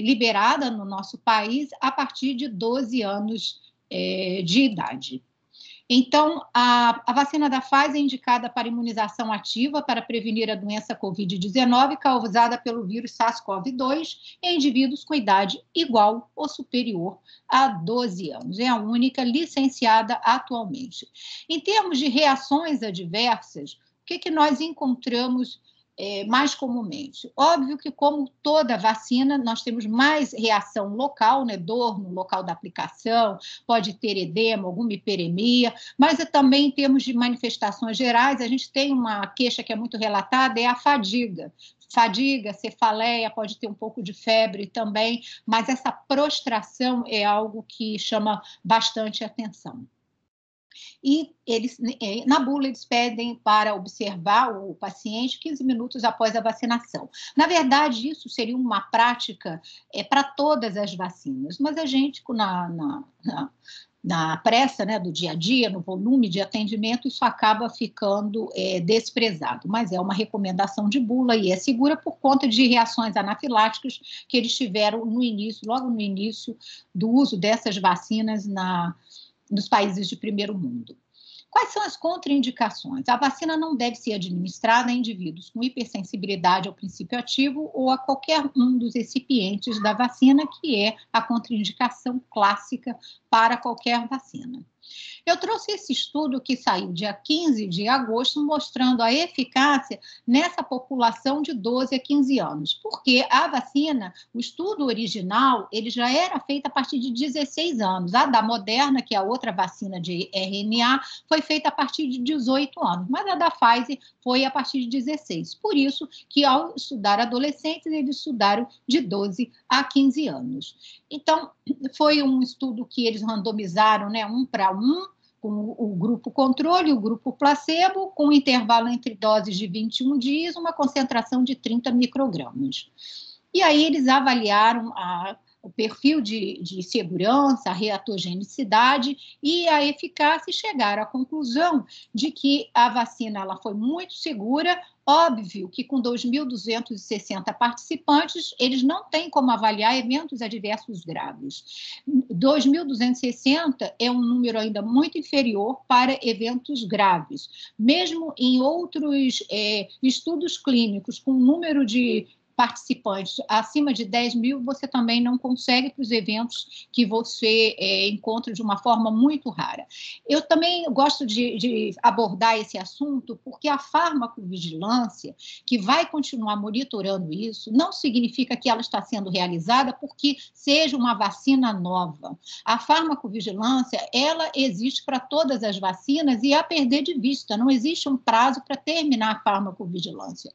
liberada no nosso país a partir de 12 anos de idade. Então, a vacina da Pfizer é indicada para imunização ativa para prevenir a doença Covid-19 causada pelo vírus SARS-CoV-2 em indivíduos com idade igual ou superior a 12 anos. É a única licenciada atualmente. Em termos de reações adversas, o que nós encontramos mais comumente? Óbvio que, como toda vacina, nós temos mais reação local, né? Dor no local da aplicação, pode ter edema, alguma hiperemia, mas também em termos de manifestações gerais, a gente tem uma queixa que é muito relatada, é a fadiga. Fadiga, cefaleia, pode ter um pouco de febre também, mas essa prostração é algo que chama bastante atenção. E eles, na bula, eles pedem para observar o paciente 15 minutos após a vacinação. Na verdade, isso seria uma prática para todas as vacinas, mas a gente, na pressa, né, do dia a dia, no volume de atendimento, isso acaba ficando desprezado. Mas é uma recomendação de bula e é segura por conta de reações anafiláticas que eles tiveram no início, logo no início do uso dessas vacinas nos países de primeiro mundo. Quais são as contraindicações? A vacina não deve ser administrada em indivíduos com hipersensibilidade ao princípio ativo ou a qualquer um dos recipientes da vacina, que é a contraindicação clássica para qualquer vacina. Eu trouxe esse estudo que saiu dia 15 de agosto, mostrando a eficácia nessa população de 12 a 15 anos, porque a vacina, o estudo original, ele já era feito a partir de 16 anos. A da Moderna, que é a outra vacina de RNA, foi feita a partir de 18 anos, mas a da Pfizer foi a partir de 16. Por isso que, ao estudar adolescentes, eles estudaram de 12 a 15 anos. Então, foi um estudo que eles randomizaram, né, 1 para 1, com o grupo controle e o grupo placebo, com um intervalo entre doses de 21 dias, uma concentração de 30 microgramas. E aí eles avaliaram o perfil de segurança, a reatogenicidade e a eficácia, e chegaram à conclusão de que a vacina ela foi muito segura. Óbvio que com 2.260 participantes, eles não têm como avaliar eventos adversos graves. 2.260 é um número ainda muito inferior para eventos graves. Mesmo em outros estudos clínicos com número de participantes acima de 10 mil, você também não consegue para os eventos que você encontra de uma forma muito rara. Eu também gosto de abordar esse assunto porque a farmacovigilância, que vai continuar monitorando isso, não significa que ela está sendo realizada porque seja uma vacina nova. A farmacovigilância, ela existe para todas as vacinas e a perder de vista, não existe um prazo para terminar a farmacovigilância.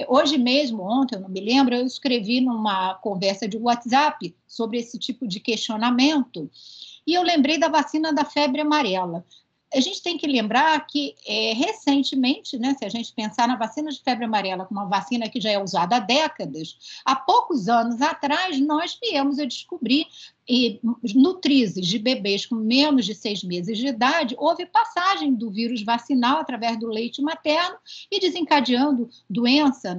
Hoje mesmo, ontem, eu não me lembro, eu escrevi numa conversa de WhatsApp sobre esse tipo de questionamento e eu lembrei da vacina da febre amarela. A gente tem que lembrar que, recentemente, né, se a gente pensar na vacina de febre amarela como uma vacina que já é usada há décadas, há poucos anos atrás, nós viemos a descobrir nutrizes de bebês com menos de 6 meses de idade, houve passagem do vírus vacinal através do leite materno e desencadeando doença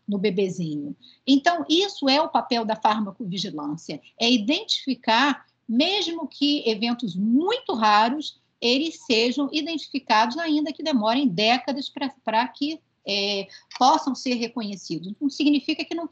no bebezinho. Então, isso é o papel da farmacovigilância, é identificar, mesmo que eventos muito raros, eles sejam identificados, ainda que demorem décadas para que possam ser reconhecidos. Não significa que não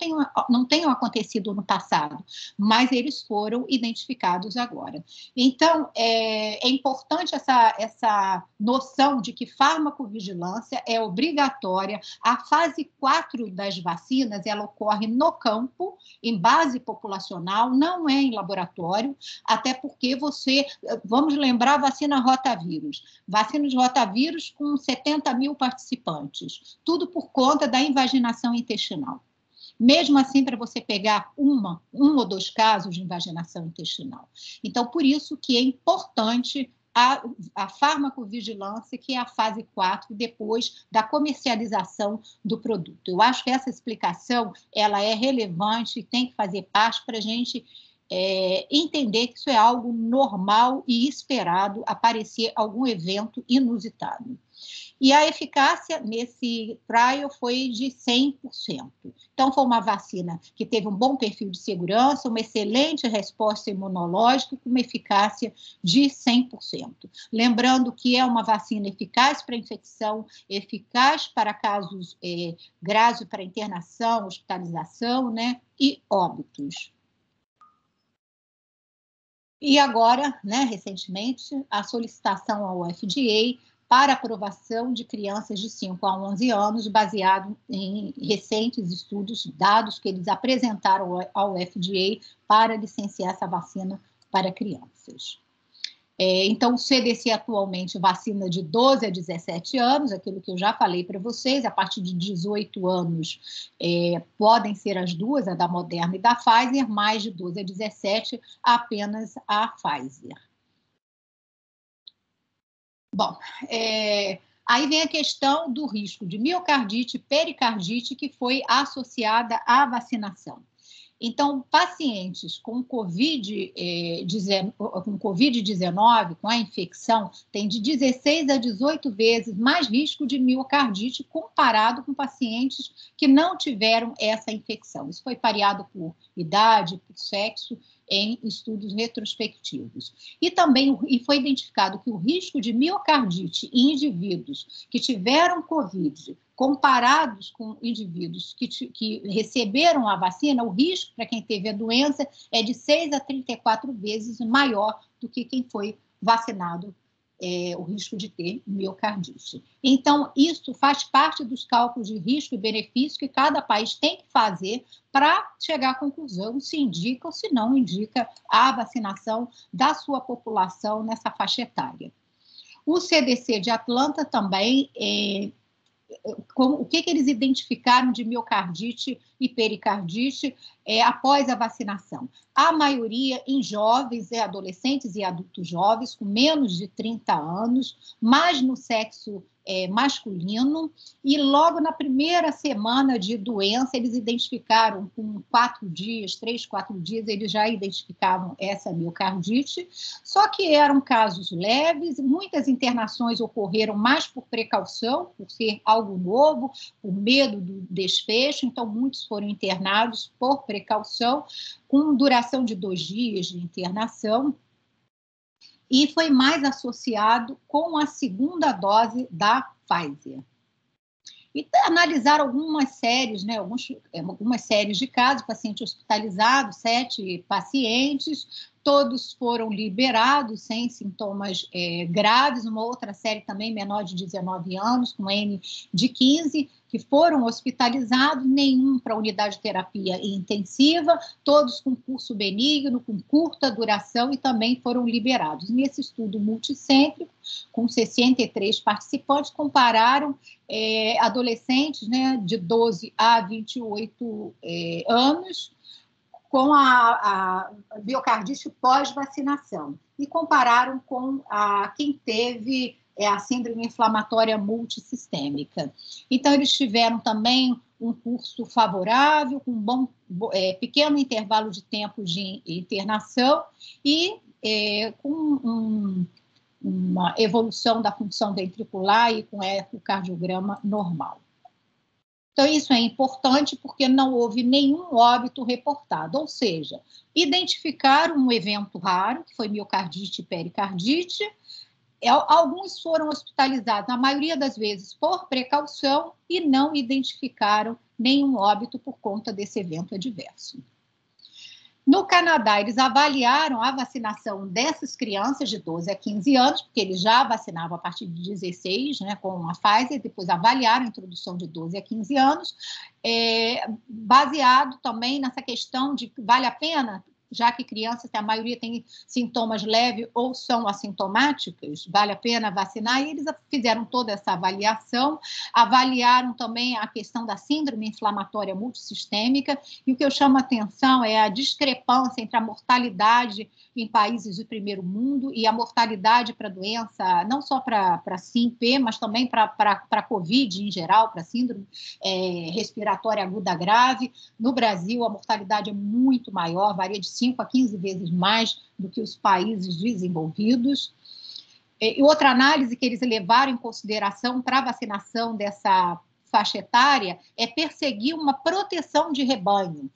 tenham acontecido no passado, mas eles foram identificados agora. Então, é importante essa noção de que farmacovigilância é obrigatória. A fase 4 das vacinas, ela ocorre no campo, em base populacional, não é em laboratório, até porque vamos lembrar a vacina rotavírus. Vacina de rotavírus com 70 mil participantes. Tudo por conta da invaginação intestinal. Mesmo assim, para você pegar um ou 2 casos de invaginação intestinal. Então, por isso que é importante a farmacovigilância, que é a fase 4, depois da comercialização do produto. Eu acho que essa explicação ela é relevante e tem que fazer parte para a gente entender que isso é algo normal e esperado, aparecer algum evento inusitado. E a eficácia nesse trial foi de 100%. Então, foi uma vacina que teve um bom perfil de segurança, uma excelente resposta imunológica, com uma eficácia de 100%. Lembrando que é uma vacina eficaz para infecção, eficaz para casos graves, para internação, hospitalização, né, e óbitos. E agora, né, recentemente, a solicitação ao FDA para aprovação de crianças de 5 a 11 anos, baseado em recentes estudos, dados que eles apresentaram ao FDA para licenciar essa vacina para crianças. Então, o CDC atualmente vacina de 12 a 17 anos, aquilo que eu já falei para vocês, a partir de 18 anos podem ser as duas, a da Moderna e da Pfizer, mais de 12 a 17, apenas a Pfizer. Bom, aí vem a questão do risco de miocardite e pericardite que foi associada à vacinação. Então, pacientes com Covid-19, com a infecção, têm de 16 a 18 vezes mais risco de miocardite comparado com pacientes que não tiveram essa infecção. Isso foi pareado por idade, por sexo, em estudos retrospectivos. E também foi identificado que o risco de miocardite em indivíduos que tiveram Covid, comparados com indivíduos que receberam a vacina, o risco para quem teve a doença é de 6 a 34 vezes maior do que quem foi vacinado, o risco de ter miocardite. Então, isso faz parte dos cálculos de risco e benefício que cada país tem que fazer para chegar à conclusão se indica ou se não indica a vacinação da sua população nessa faixa etária. O CDC de Atlanta também, o que eles identificaram de miocardite e pericardite após a vacinação? A maioria em jovens, adolescentes e adultos jovens, com menos de 30 anos, mais no sexo masculino, e logo na primeira semana de doença, eles identificaram, com 3, 4 dias, eles já identificavam essa miocardite, só que eram casos leves, muitas internações ocorreram mais por precaução, por ser algo novo, por medo do desfecho, então muitos foram internados por precaução, com duração de 2 dias de internação, e foi mais associado com a segunda dose da Pfizer. E analisaram algumas séries, né, algumas séries de casos, paciente hospitalizado, 7 pacientes, todos foram liberados sem sintomas graves, uma outra série também menor de 19 anos, com N de 15, que foram hospitalizados, nenhum para unidade de terapia intensiva, todos com curso benigno, com curta duração e também foram liberados. Nesse estudo multicêntrico, com 63 participantes, compararam adolescentes, né, de 12 a 28 anos, com a miocardite pós-vacinação e compararam com quem teve a síndrome inflamatória multissistêmica. Então, eles tiveram também um curso favorável, com pequeno intervalo de tempo de internação e com uma evolução da função ventricular e com ecocardiograma normal. Então, isso é importante porque não houve nenhum óbito reportado, ou seja, identificaram um evento raro, que foi miocardite e pericardite. Alguns foram hospitalizados, na maioria das vezes, por precaução e não identificaram nenhum óbito por conta desse evento adverso. No Canadá, eles avaliaram a vacinação dessas crianças de 12 a 15 anos, porque eles já vacinavam a partir de 16, né, com a Pfizer, depois avaliaram a introdução de 12 a 15 anos, baseado também nessa questão de que vale a pena, já que crianças, a maioria tem sintomas leves ou são assintomáticas, vale a pena vacinar, e eles fizeram toda essa avaliação, avaliaram também a questão da síndrome inflamatória multissistêmica, e o que eu chamo a atenção é a discrepância entre a mortalidade em países de primeiro mundo e a mortalidade para a doença, não só para SIMP, mas também para Covid em geral, para síndrome respiratória aguda grave. No Brasil, a mortalidade é muito maior, varia de 5 a 15 vezes mais do que os países desenvolvidos. E outra análise que eles levaram em consideração para a vacinação dessa faixa etária é perseguir uma proteção de rebanho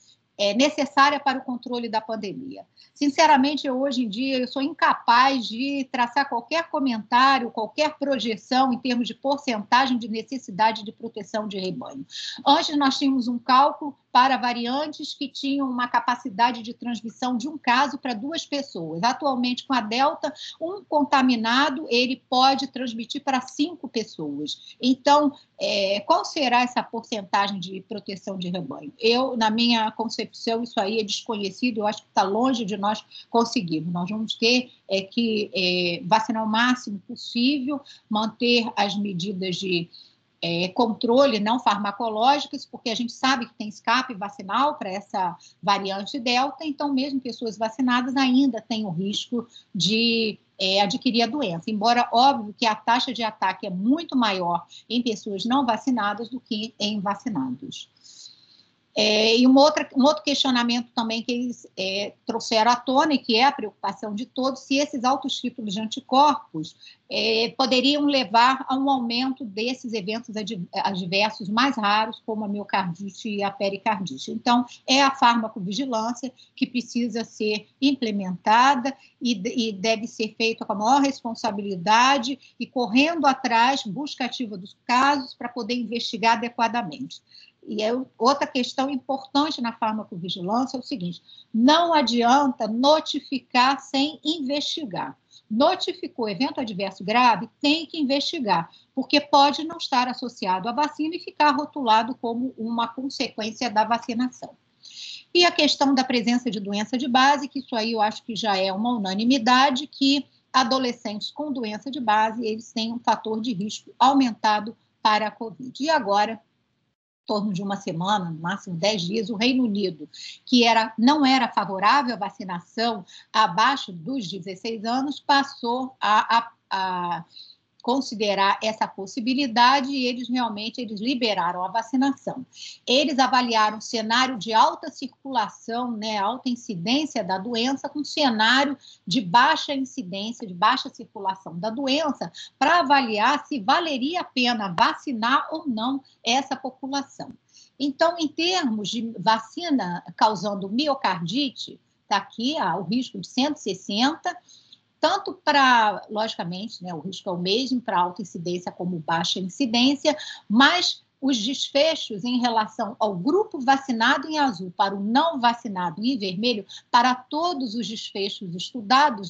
necessária para o controle da pandemia. Sinceramente, hoje em dia, eu sou incapaz de traçar qualquer comentário, qualquer projeção em termos de porcentagem de necessidade de proteção de rebanho. Antes, nós tínhamos um cálculo para variantes que tinham uma capacidade de transmissão de um caso para 2 pessoas. Atualmente, com a Delta, um contaminado, ele pode transmitir para 5 pessoas. Então, qual será essa porcentagem de proteção de rebanho? Na minha concepção, isso aí é desconhecido, eu acho que está longe de nós conseguirmos. Nós vamos ter que vacinar o máximo possível, manter as medidas de controle não farmacológicos, porque a gente sabe que tem escape vacinal para essa variante Delta, então mesmo pessoas vacinadas ainda têm o risco de adquirir a doença, embora óbvio que a taxa de ataque é muito maior em pessoas não vacinadas do que em vacinados. E um outro questionamento também que eles trouxeram à tona, e que é a preocupação de todos, se esses altos títulos de anticorpos poderiam levar a um aumento desses eventos adversos mais raros, como a miocardite e a pericardite. Então, é a farmacovigilância que precisa ser implementada e deve ser feita com a maior responsabilidade e correndo atrás, busca ativa dos casos, para poder investigar adequadamente. E outra questão importante na farmacovigilância é o seguinte: não adianta notificar sem investigar. Notificou evento adverso grave, tem que investigar, porque pode não estar associado à vacina e ficar rotulado como uma consequência da vacinação. E a questão da presença de doença de base, que isso aí eu acho que já é uma unanimidade, que adolescentes com doença de base, eles têm um fator de risco aumentado para a Covid. E agora, em torno de uma semana, no máximo 10 dias, o Reino Unido, que não era favorável à vacinação abaixo dos 16 anos, passou a considerar essa possibilidade e eles liberaram a vacinação. Eles avaliaram o cenário de alta circulação, alta incidência da doença, com cenário de baixa incidência, de baixa circulação da doença, para avaliar se valeria a pena vacinar ou não essa população. Então, em termos de vacina causando miocardite, está aqui o risco de 160, tanto para, logicamente, o risco é o mesmo para alta incidência como baixa incidência, mas os desfechos em relação ao grupo vacinado em azul para o não vacinado em vermelho, para todos os desfechos estudados,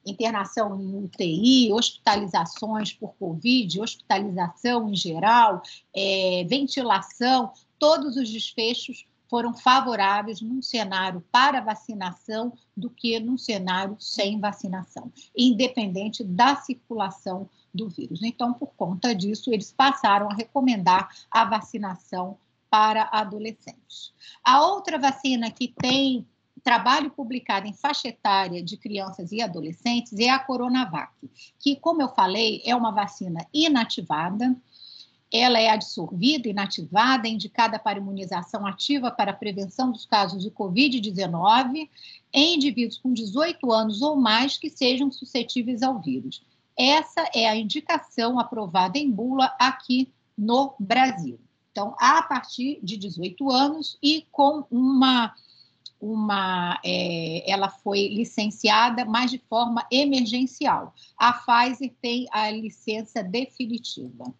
internação em UTI, hospitalizações por Covid, hospitalização em geral, ventilação, todos os desfechos foram favoráveis num cenário para vacinação do que num cenário sem vacinação, independente da circulação do vírus. Então, por conta disso, eles passaram a recomendar a vacinação para adolescentes. A outra vacina que tem trabalho publicado em faixa etária de crianças e adolescentes é a Coronavac, que, como eu falei, é uma vacina inativada. Ela é absorvida, inativada, indicada para imunização ativa para a prevenção dos casos de Covid-19 em indivíduos com 18 anos ou mais que sejam suscetíveis ao vírus. Essa é a indicação aprovada em bula aqui no Brasil. Então, a partir de 18 anos e com ela foi licenciada, mas de forma emergencial. A Pfizer tem a licença definitiva.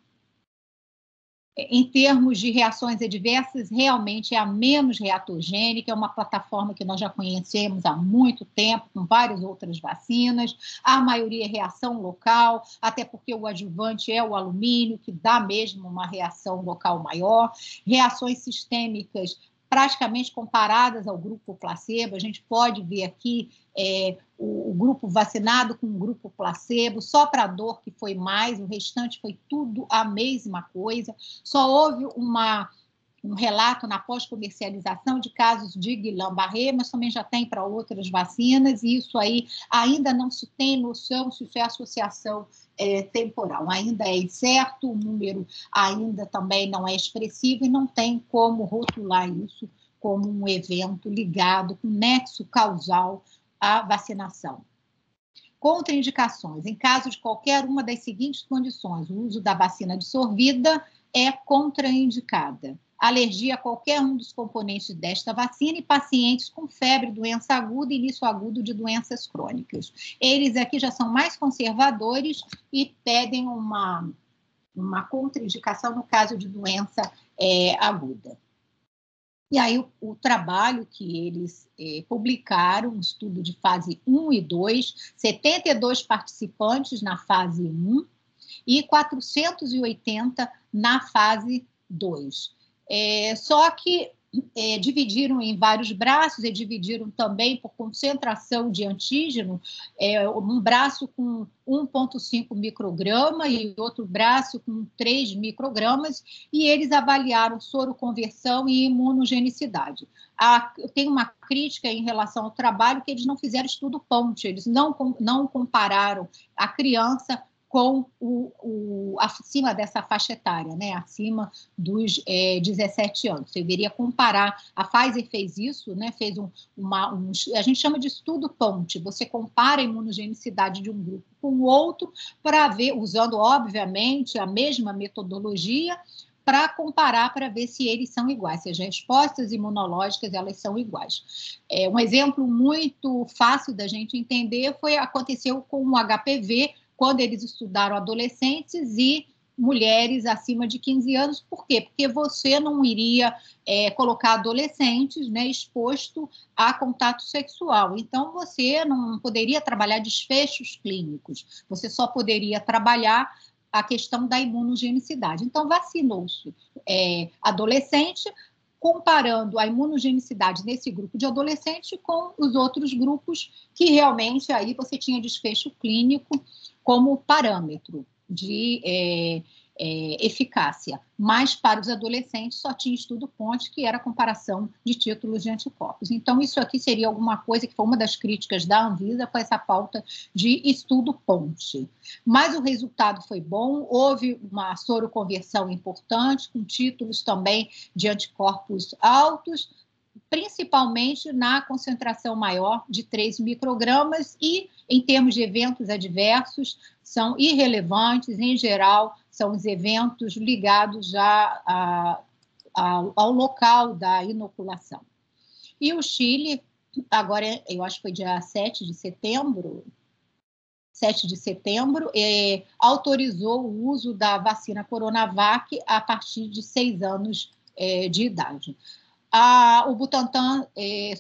Em termos de reações adversas, realmente é a menos reatogênica, é uma plataforma que nós já conhecemos há muito tempo, com várias outras vacinas. A maioria é reação local, até porque o adjuvante é o alumínio, que dá mesmo uma reação local maior. Reações sistêmicas praticamente comparadas ao grupo placebo. A gente pode ver aqui o grupo vacinado com o grupo placebo, só para a dor que foi mais, o restante foi tudo a mesma coisa. Só houve um relato na pós-comercialização de casos de Guillain-Barré, mas também já tem para outras vacinas, e isso aí ainda não se tem noção se isso é associação temporal. Ainda é incerto, o número ainda também não é expressivo e não tem como rotular isso como um evento ligado com nexo causal à vacinação. Contraindicações. Em caso de qualquer uma das seguintes condições, o uso da vacina absorvida é contraindicada. Alergia a qualquer um dos componentes desta vacina e pacientes com febre, doença aguda e início agudo de doenças crônicas. Eles aqui já são mais conservadores e pedem uma contraindicação no caso de doença aguda. E aí o trabalho que eles publicaram, um estudo de fase 1 e 2, 72 participantes na fase 1 e 480 na fase 2. Só que dividiram em vários braços e dividiram também por concentração de antígeno, um braço com 1,5 micrograma e outro braço com 3 microgramas, e eles avaliaram soroconversão e imunogenicidade. Tem uma crítica em relação ao trabalho que eles não fizeram estudo ponte, eles não compararam a criança com acima dessa faixa etária, né? Acima dos 17 anos. Você deveria comparar. A Pfizer fez isso, né? Fez a gente chama de estudo ponte. Você compara a imunogenicidade de um grupo com o outro para ver, usando, obviamente, a mesma metodologia, para comparar, para ver se eles são iguais, se as respostas imunológicas elas são iguais. Um exemplo muito fácil da gente entender aconteceu com o HPV, quando eles estudaram adolescentes e mulheres acima de 15 anos. Por quê? Porque você não iria colocar adolescentes, né, exposto a contato sexual. Então, você não poderia trabalhar desfechos clínicos, você só poderia trabalhar a questão da imunogenicidade. Então, vacinou-se adolescente, comparando a imunogenicidade nesse grupo de adolescentes com os outros grupos que realmente aí você tinha desfecho clínico como parâmetro de eficácia. Mas para os adolescentes só tinha estudo ponte, que era a comparação de títulos de anticorpos. Então, isso aqui seria alguma coisa que foi uma das críticas da Anvisa, com essa pauta de estudo ponte. Mas o resultado foi bom, houve uma soroconversão importante, com títulos também de anticorpos altos, principalmente na concentração maior de 3 microgramas e, em termos de eventos adversos, são irrelevantes, em geral, são os eventos ligados ao local da inoculação. E o Chile, agora, eu acho que foi dia 7 de setembro, autorizou o uso da vacina Coronavac a partir de 6 anos de idade. O Butantan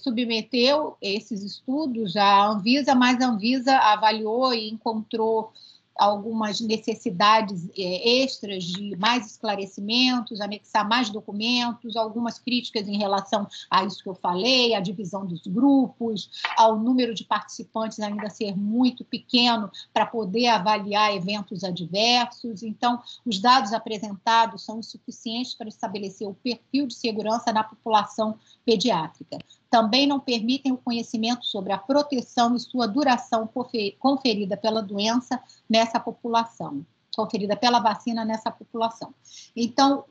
submeteu esses estudos à Anvisa, mas a Anvisa avaliou e encontrou algumas necessidades extras de mais esclarecimentos, anexar mais documentos, algumas críticas em relação a isso que eu falei, a divisão dos grupos, ao número de participantes ainda ser muito pequeno para poder avaliar eventos adversos. Então, os dados apresentados são insuficientes para estabelecer o perfil de segurança na população pediátrica. Também não permitem o conhecimento sobre a proteção e sua duração conferida pela doença nessa população, conferida pela vacina nessa população. Então,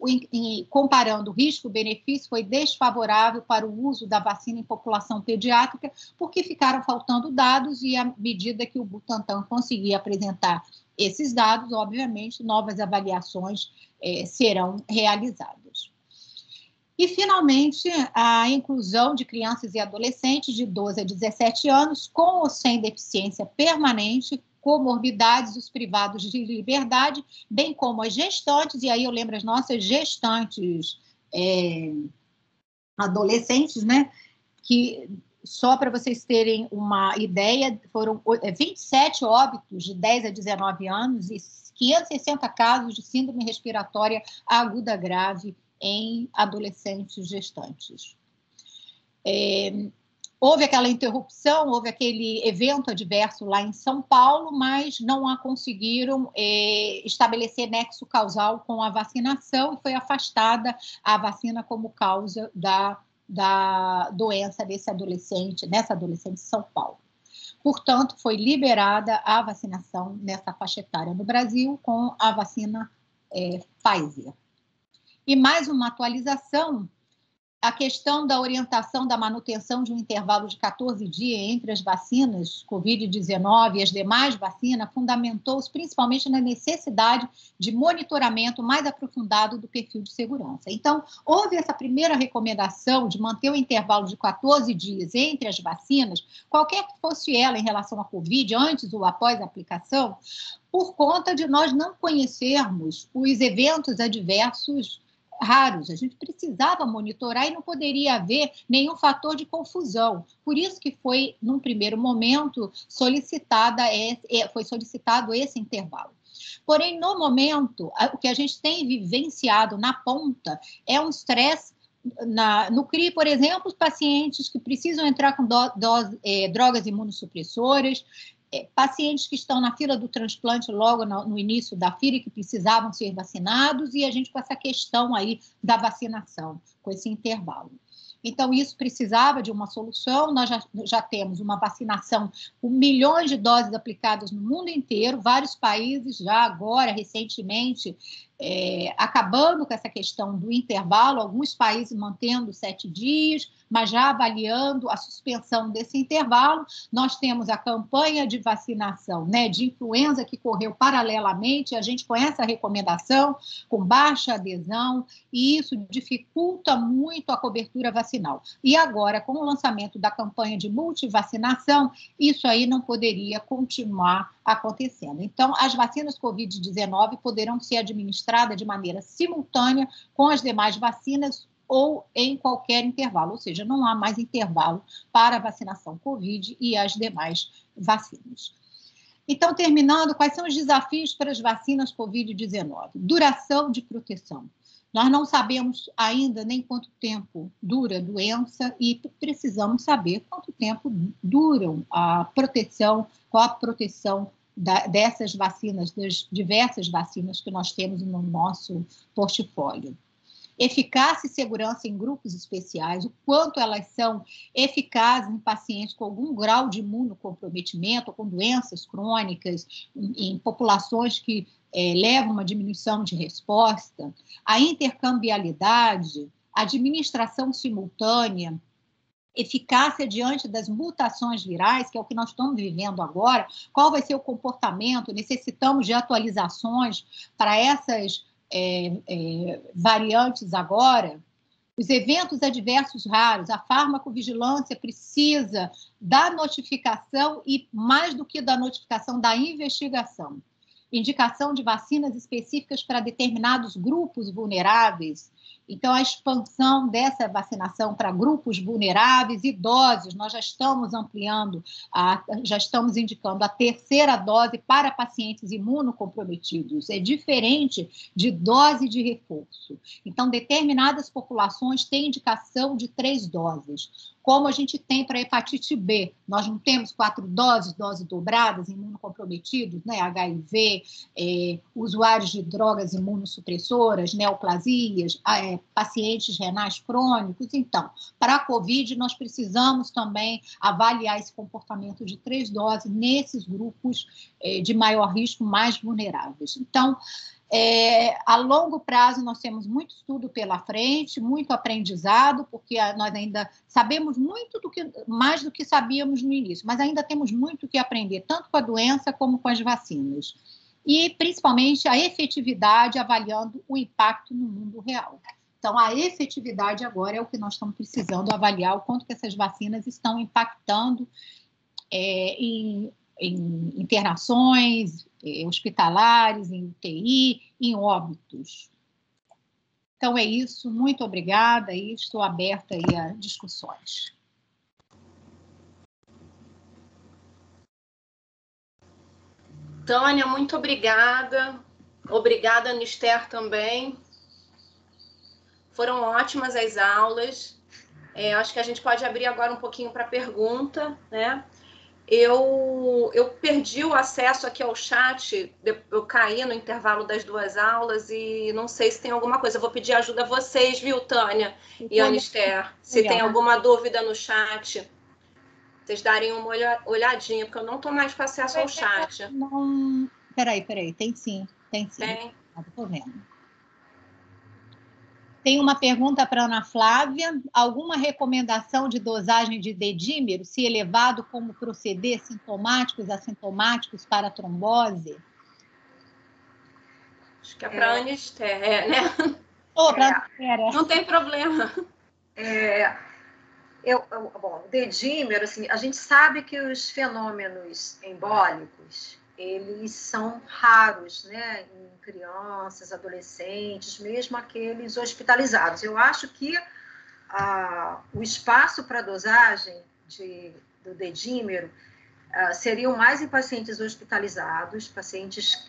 comparando risco-benefício, foi desfavorável para o uso da vacina em população pediátrica, porque ficaram faltando dados e, à medida que o Butantan conseguia apresentar esses dados, obviamente, novas avaliações serão realizadas. E, finalmente, a inclusão de crianças e adolescentes de 12 a 17 anos com ou sem deficiência permanente, comorbidades, os privados de liberdade, bem como as gestantes, e aí eu lembro as nossas gestantes adolescentes, né, que, só para vocês terem uma ideia, foram 27 óbitos de 10 a 19 anos e 560 casos de síndrome respiratória aguda grave em adolescentes gestantes. Houve aquela interrupção, houve aquele evento adverso lá em São Paulo, mas não conseguiram estabelecer nexo causal com a vacinação e foi afastada a vacina como causa da doença nessa adolescente de São Paulo. Portanto, foi liberada a vacinação nessa faixa etária no Brasil com a vacina Pfizer. E mais uma atualização, a questão da orientação da manutenção de um intervalo de 14 dias entre as vacinas Covid-19 e as demais vacinas fundamentou-se principalmente na necessidade de monitoramento mais aprofundado do perfil de segurança. Então, houve essa primeira recomendação de manter o intervalo de 14 dias entre as vacinas, qualquer que fosse ela em relação à Covid, antes ou após a aplicação, por conta de nós não conhecermos os eventos adversos raros. A gente precisava monitorar e não poderia haver nenhum fator de confusão. Por isso que foi, num primeiro momento, foi solicitado esse intervalo. Porém, no momento, o que a gente tem vivenciado na ponta é um estresse no CRI, por exemplo, os pacientes que precisam entrar com drogas imunossupressoras, pacientes que estão na fila do transplante logo no início da fila e que precisavam ser vacinados, e a gente com essa questão aí da vacinação, com esse intervalo. Então, isso precisava de uma solução. Nós já temos uma vacinação com milhões de doses aplicadas no mundo inteiro, vários países já agora, recentemente, acabando com essa questão do intervalo, alguns países mantendo 7 dias, mas já avaliando a suspensão desse intervalo. Nós temos a campanha de vacinação, né, de influenza que correu paralelamente, a gente conhece a recomendação, com baixa adesão, e isso dificulta muito a cobertura vacinal. E agora, com o lançamento da campanha de multivacinação, isso aí não poderia continuar acontecendo. Então, as vacinas Covid-19 poderão ser administradas de maneira simultânea com as demais vacinas ou em qualquer intervalo, ou seja, não há mais intervalo para a vacinação Covid e as demais vacinas. Então, terminando, quais são os desafios para as vacinas Covid-19? Duração de proteção. Nós não sabemos ainda nem quanto tempo dura a doença e precisamos saber quanto tempo duram a proteção, qual a proteção dessas vacinas, das diversas vacinas que nós temos no nosso portfólio. Eficácia e segurança em grupos especiais, o quanto elas são eficazes em pacientes com algum grau de imunocomprometimento, com doenças crônicas, em populações que levam uma diminuição de resposta, a intercambiabilidade, a administração simultânea, eficácia diante das mutações virais, que é o que nós estamos vivendo agora, qual vai ser o comportamento, necessitamos de atualizações para essas variantes agora, os eventos adversos raros, a farmacovigilância precisa da notificação e, mais do que da notificação, da investigação. Indicação de vacinas específicas para determinados grupos vulneráveis. Então, a expansão dessa vacinação para grupos vulneráveis, idosos, nós já estamos ampliando, já estamos indicando a terceira dose para pacientes imunocomprometidos. É diferente de dose de reforço. Então, determinadas populações têm indicação de 3 doses. Como a gente tem para a hepatite B, nós não temos 4 doses dobradas, imunocomprometidos, né? HIV, usuários de drogas imunossupressoras, neoplasias, pacientes renais crônicos. Então, para a COVID, nós precisamos também avaliar esse comportamento de 3 doses nesses grupos de maior risco, mais vulneráveis. Então, a longo prazo, nós temos muito estudo pela frente, muito aprendizado, porque nós ainda sabemos muito mais do que sabíamos no início, mas ainda temos muito que aprender, tanto com a doença como com as vacinas. E, principalmente, a efetividade, avaliando o impacto no mundo real. Então, a efetividade agora é o que nós estamos precisando avaliar, o quanto que essas vacinas estão impactando em internações hospitalares, em UTI, em óbitos. Então, é isso. Muito obrigada e estou aberta aí a discussões. Tânia, muito obrigada. Obrigada, Anister, também. Foram ótimas as aulas. Acho que a gente pode abrir agora um pouquinho para pergunta, né? Eu perdi o acesso aqui ao chat, eu caí no intervalo das 2 aulas e não sei se tem alguma coisa. Eu vou pedir ajuda a vocês, viu, Tânia e Anister? Se tem alguma dúvida no chat, vocês darem uma olhadinha, porque eu não estou mais com acesso ao chat. Não... Peraí, tem sim. Tem? Estou vendo. Tem uma pergunta para a Ana Flávia. Alguma recomendação de dosagem de dedímero, se elevado, como proceder sintomáticos, assintomáticos para a trombose? Acho que é para a Anistéria, né? Não tem problema. Bom, o dedímero, assim, a gente sabe que os fenômenos embólicos, eles são raros, né, em crianças, adolescentes, mesmo aqueles hospitalizados. Eu acho que o espaço para dosagem do dedímero seriam mais em pacientes hospitalizados, pacientes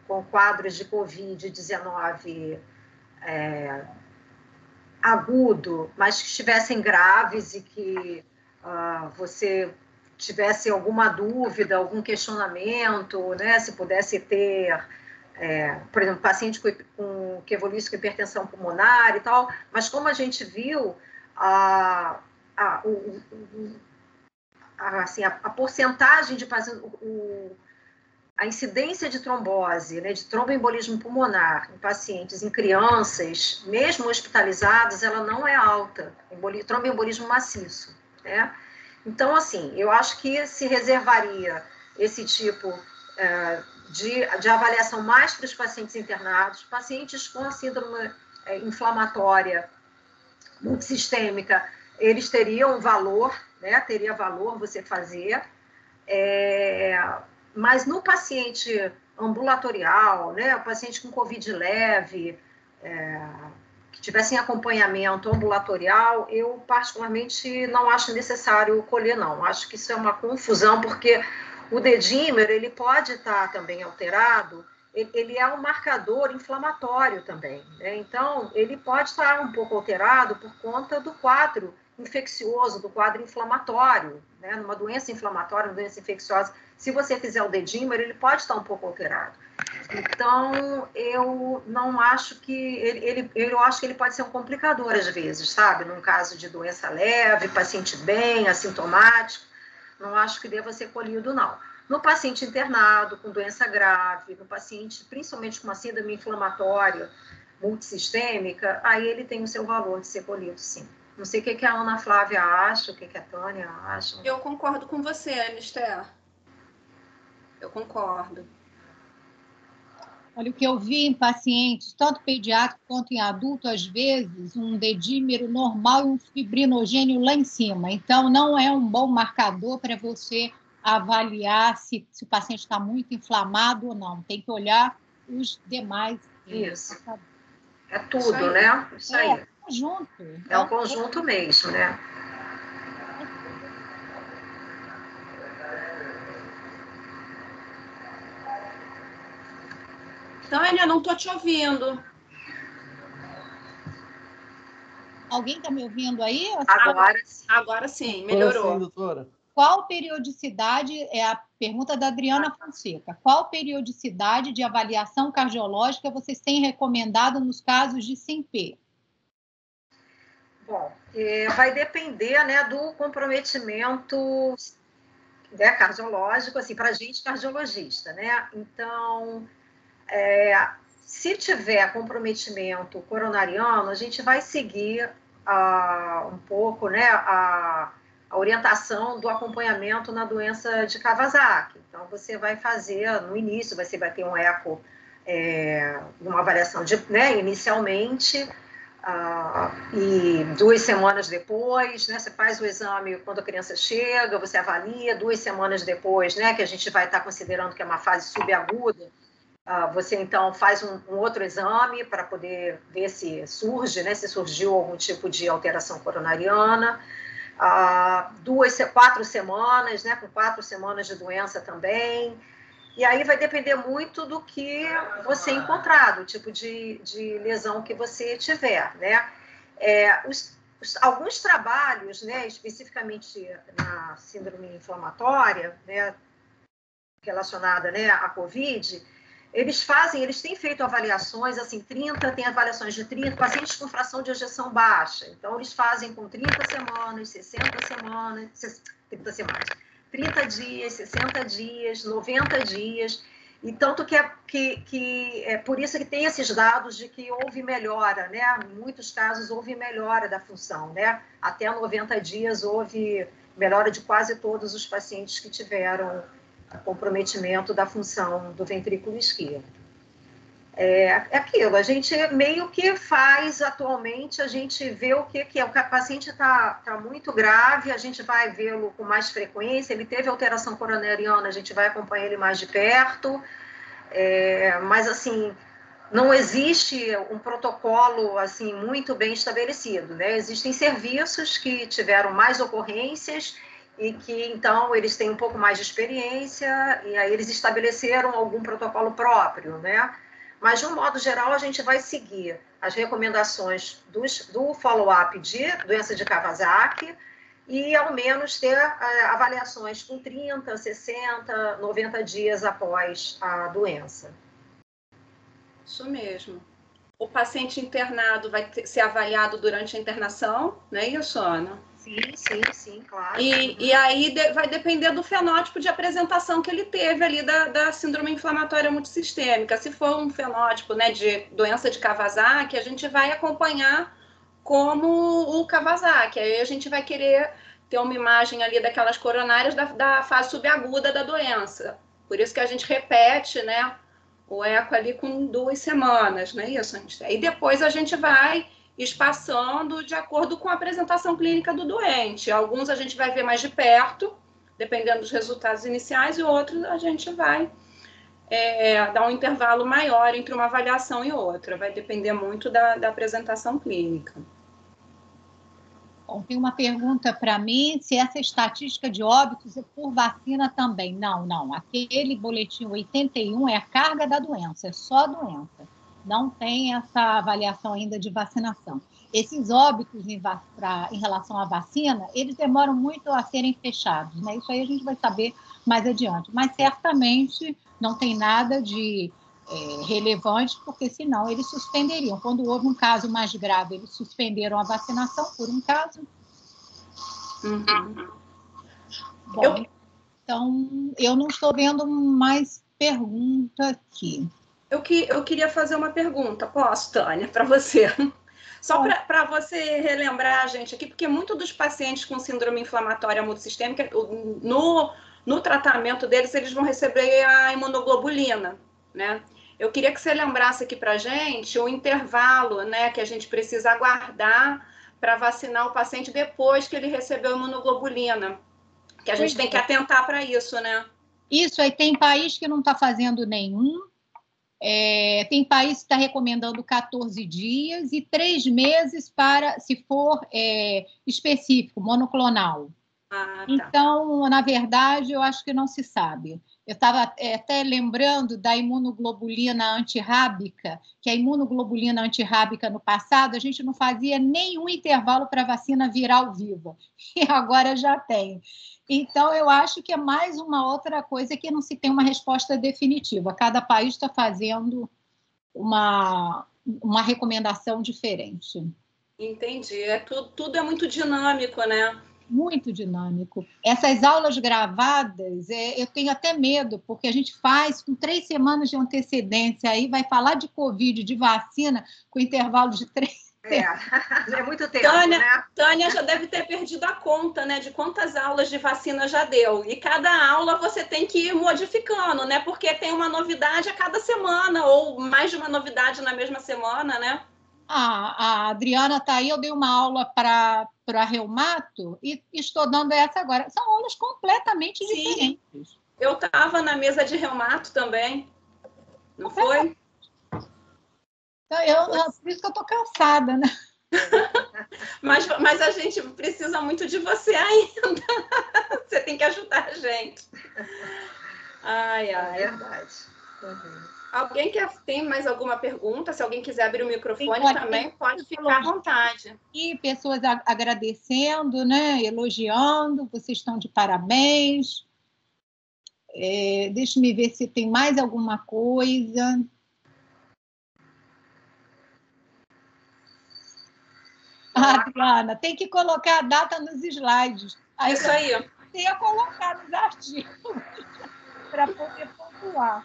com quadros de Covid-19 agudo, mas que estivessem graves e que você tivesse alguma dúvida, algum questionamento, né, se pudesse ter, por exemplo, paciente que evoluísse com hipertensão pulmonar e tal, mas como a gente viu, assim, a porcentagem de pacientes, a incidência de trombose, né, de tromboembolismo pulmonar em pacientes, em crianças, mesmo hospitalizadas, ela não é alta, tromboembolismo maciço, né? Então, assim, eu acho que se reservaria esse tipo de avaliação mais para os pacientes internados, pacientes com síndrome inflamatória multissistêmica, eles teriam valor, né? Teria valor você fazer, mas no paciente ambulatorial, né, o paciente com Covid leve, que tivesse em acompanhamento ambulatorial, eu particularmente não acho necessário colher, não. Acho que isso é uma confusão, porque o dedímero, ele pode estar também alterado, ele é um marcador inflamatório também, né? Então, ele pode estar um pouco alterado por conta do quadro infeccioso, do quadro inflamatório, né? Numa doença inflamatória, uma doença infecciosa, se você fizer o dedímero, ele pode estar um pouco alterado. Então, eu não acho que... eu acho que ele pode ser um complicador, às vezes, sabe? Num caso de doença leve, paciente bem, assintomático, não acho que deva ser colhido, não. No paciente internado, com doença grave, no paciente, principalmente com uma síndrome inflamatória multissistêmica, aí ele tem o seu valor de ser colhido, sim. Não sei o que a Ana Flávia acha, o que a Tânia acha. Eu concordo com você, Anistéria. Eu concordo. Olha, o que eu vi em pacientes, tanto pediátrico quanto em adulto, às vezes, um dedímero normal e um fibrinogênio lá em cima. Então, não é um bom marcador para você avaliar se o paciente está muito inflamado ou não. Tem que olhar os demais. Isso. É tudo, né? Isso aí. É um conjunto. É um conjunto mesmo, né? Tânia, não estou te ouvindo. Alguém está me ouvindo aí? Agora sim, melhorou. Sim, doutora. Qual periodicidade, é a pergunta da Adriana Fonseca, qual periodicidade de avaliação cardiológica vocês têm recomendado nos casos de SINP? Bom, vai depender, né, do comprometimento, né, cardiológico, assim, para a gente cardiologista, né? Então, se tiver comprometimento coronariano, a gente vai seguir um pouco, né, a orientação do acompanhamento na doença de Kawasaki. Então, você vai fazer, no início, você vai ter um eco, uma avaliação né, inicialmente, e 2 semanas depois, né, você faz o exame quando a criança chega, você avalia, 2 semanas depois, né, que a gente vai estar considerando que é uma fase subaguda, você, então, faz um outro exame para poder ver se surge, né, se surgiu algum tipo de alteração coronariana. 4 semanas, né, com 4 semanas de doença também. E aí vai depender muito do que você encontrar, do tipo de lesão que você tiver, né? Alguns trabalhos, né, especificamente na síndrome inflamatória, né, relacionada, né, à COVID, eles têm feito avaliações, assim, tem avaliações de 30, pacientes com fração de ejeção baixa. Então, eles fazem com 30 semanas, 60 semanas, 30 dias, 60 dias, 90 dias. E tanto que é por isso que tem esses dados de que houve melhora, né? Em muitos casos houve melhora da função, né? Até 90 dias houve melhora de quase todos os pacientes que tiveram comprometimento da função do ventrículo esquerdo. É aquilo, a gente meio que faz atualmente, a gente vê o que é. O paciente está muito grave, a gente vai vê-lo com mais frequência, ele teve alteração coronariana, a gente vai acompanhar ele mais de perto, mas assim, não existe um protocolo assim muito bem estabelecido, né? Existem serviços que tiveram mais ocorrências e que, então, eles têm um pouco mais de experiência e aí eles estabeleceram algum protocolo próprio, né? Mas, de um modo geral, a gente vai seguir as recomendações do follow-up de doença de Kawasaki e, ao menos, ter avaliações com 30, 60, 90 dias após a doença. Isso mesmo. O paciente internado vai ser avaliado durante a internação, não é isso, Ana? Sim, claro. E aí vai depender do fenótipo de apresentação que ele teve ali da síndrome inflamatória multissistêmica. Se for um fenótipo, né, de doença de Kawasaki, a gente vai acompanhar como o Kawasaki. Aí a gente vai querer ter uma imagem ali daquelas coronárias da fase subaguda da doença. Por isso que a gente repete, né, o eco ali com 2 semanas, não é isso? E depois a gente vai espaçando de acordo com a apresentação clínica do doente. Alguns a gente vai ver mais de perto, dependendo dos resultados iniciais, e outros a gente vai dar um intervalo maior entre uma avaliação e outra. Vai depender muito da apresentação clínica. Bom, tem uma pergunta para mim, se essa estatística de óbitos é por vacina também. Não. Aquele boletim 81 é a carga da doença, é só a doença. Não tem essa avaliação ainda de vacinação. Esses óbitos em relação à vacina, eles demoram muito a serem fechados, né? Isso aí a gente vai saber mais adiante. Mas certamente não tem nada de relevante, porque senão eles suspenderiam. Quando houve um caso mais grave, eles suspenderam a vacinação por um caso. Uhum. Bom, então eu não estou vendo mais pergunta aqui. Eu queria fazer uma pergunta, posso, Tânia, para você? Só para você relembrar a gente aqui, porque muitos dos pacientes com síndrome inflamatória multissistêmica, no tratamento deles, eles vão receber a imunoglobulina, né? Eu queria que você lembrasse aqui para a gente o intervalo, né, que a gente precisa aguardar para vacinar o paciente depois que ele recebeu a imunoglobulina, que a gente tem que atentar para isso, né? Isso, aí tem país que não está fazendo nenhum, tem país que está recomendando 14 dias e 3 meses para, se for específico, monoclonal. Tá. Então, na verdade, eu acho que não se sabe. Eu estava até lembrando da imunoglobulina antirrábica, que a imunoglobulina antirrábica no passado, a gente não fazia nenhum intervalo para vacina viral viva, e agora já tem. Então, eu acho que é mais uma outra coisa que não se tem uma resposta definitiva. Cada país está fazendo uma recomendação diferente. Entendi. Tudo é muito dinâmico, né? Muito dinâmico. Essas aulas gravadas, eu tenho até medo, porque a gente faz com 3 semanas de antecedência, aí vai falar de Covid, de vacina, com intervalo de 3 É muito tempo, né? Tânia já deve ter perdido a conta, né, de quantas aulas de vacina já deu. E cada aula você tem que ir modificando, né? Porque tem uma novidade a cada semana, ou mais de uma novidade na mesma semana, né? A Adriana está aí, eu dei uma aula para reumato e estou dando essa agora. São aulas completamente diferentes. Eu estava na mesa de reumato também, não foi? Então, por isso que eu estou cansada, né? Mas a gente precisa muito de você ainda. Você tem que ajudar a gente. Ai. É verdade. Alguém tem mais alguma pergunta? Se alguém quiser abrir o microfone também, pode ficar à vontade. E pessoas agradecendo, né? Elogiando, vocês estão de parabéns. Deixa-me ver se tem mais alguma coisa. Adriana, tem que colocar a data nos slides. Isso aí. Tem que colocar nos artigos para poder pontuar.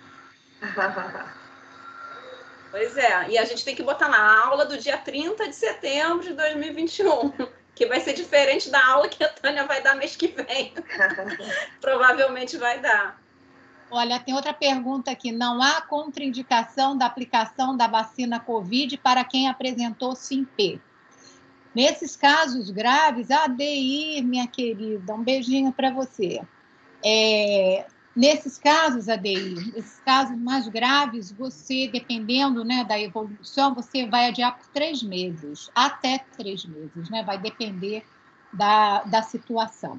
Pois é, e a gente tem que botar na aula do dia 30 de setembro de 2021, que vai ser diferente da aula que a Tânia vai dar mês que vem. Provavelmente vai dar. Olha, tem outra pergunta aqui. Não há contraindicação da aplicação da vacina Covid para quem apresentou SINP? Nesses casos graves, Adeir, minha querida, um beijinho para você. Nesses casos, Adeir, esses casos mais graves, você, dependendo, né, da evolução, você vai adiar por 3 meses, até 3 meses, né? Vai depender da situação.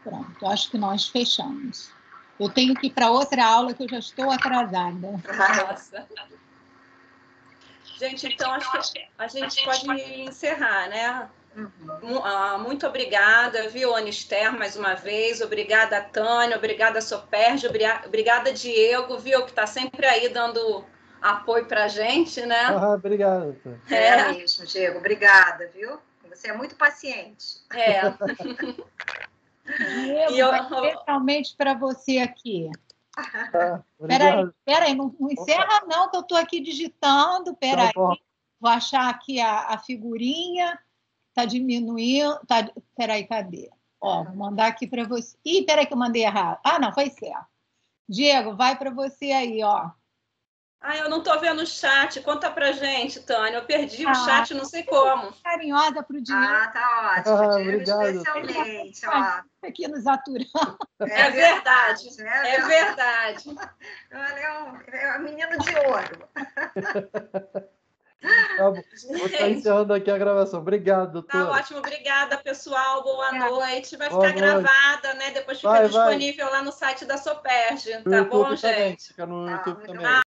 Pronto, acho que nós fechamos. Eu tenho que ir para outra aula que eu já estou atrasada. Nossa. Gente, então acho que a gente pode encerrar, né? Muito obrigada, viu, Anister, mais uma vez. Obrigada, Tânia. Obrigada, Soperge. Obrigada, Diego, viu, que está sempre aí dando apoio para a gente, né? Obrigado. É mesmo, Diego. Obrigada, viu? Você é muito paciente. Diego, especialmente para você aqui. Peraí, não encerra não, que eu estou aqui digitando. Peraí, vou achar aqui a figurinha. Está diminuindo. Peraí, cadê? Ó, vou mandar aqui para você. Ih, peraí que eu mandei errado. Ah, não, foi certo. Diego, vai para você aí, ó. Eu não estou vendo o chat. Conta pra gente, Tânia. Eu perdi o chat, não sei como. Carinhosa para o Diego. Tá ótimo. Diego, obrigado. especialmente. Ó. Aqui nos aturando. É verdade. É verdade. É um menino de ouro. Vou estar encerrando aqui a gravação. Obrigado, doutor. Tá ótimo. Obrigada, pessoal. Boa noite. Vai ficar gravada, né? Depois fica disponível lá no site da Soperge. Tá bom, gente? Fica no YouTube também.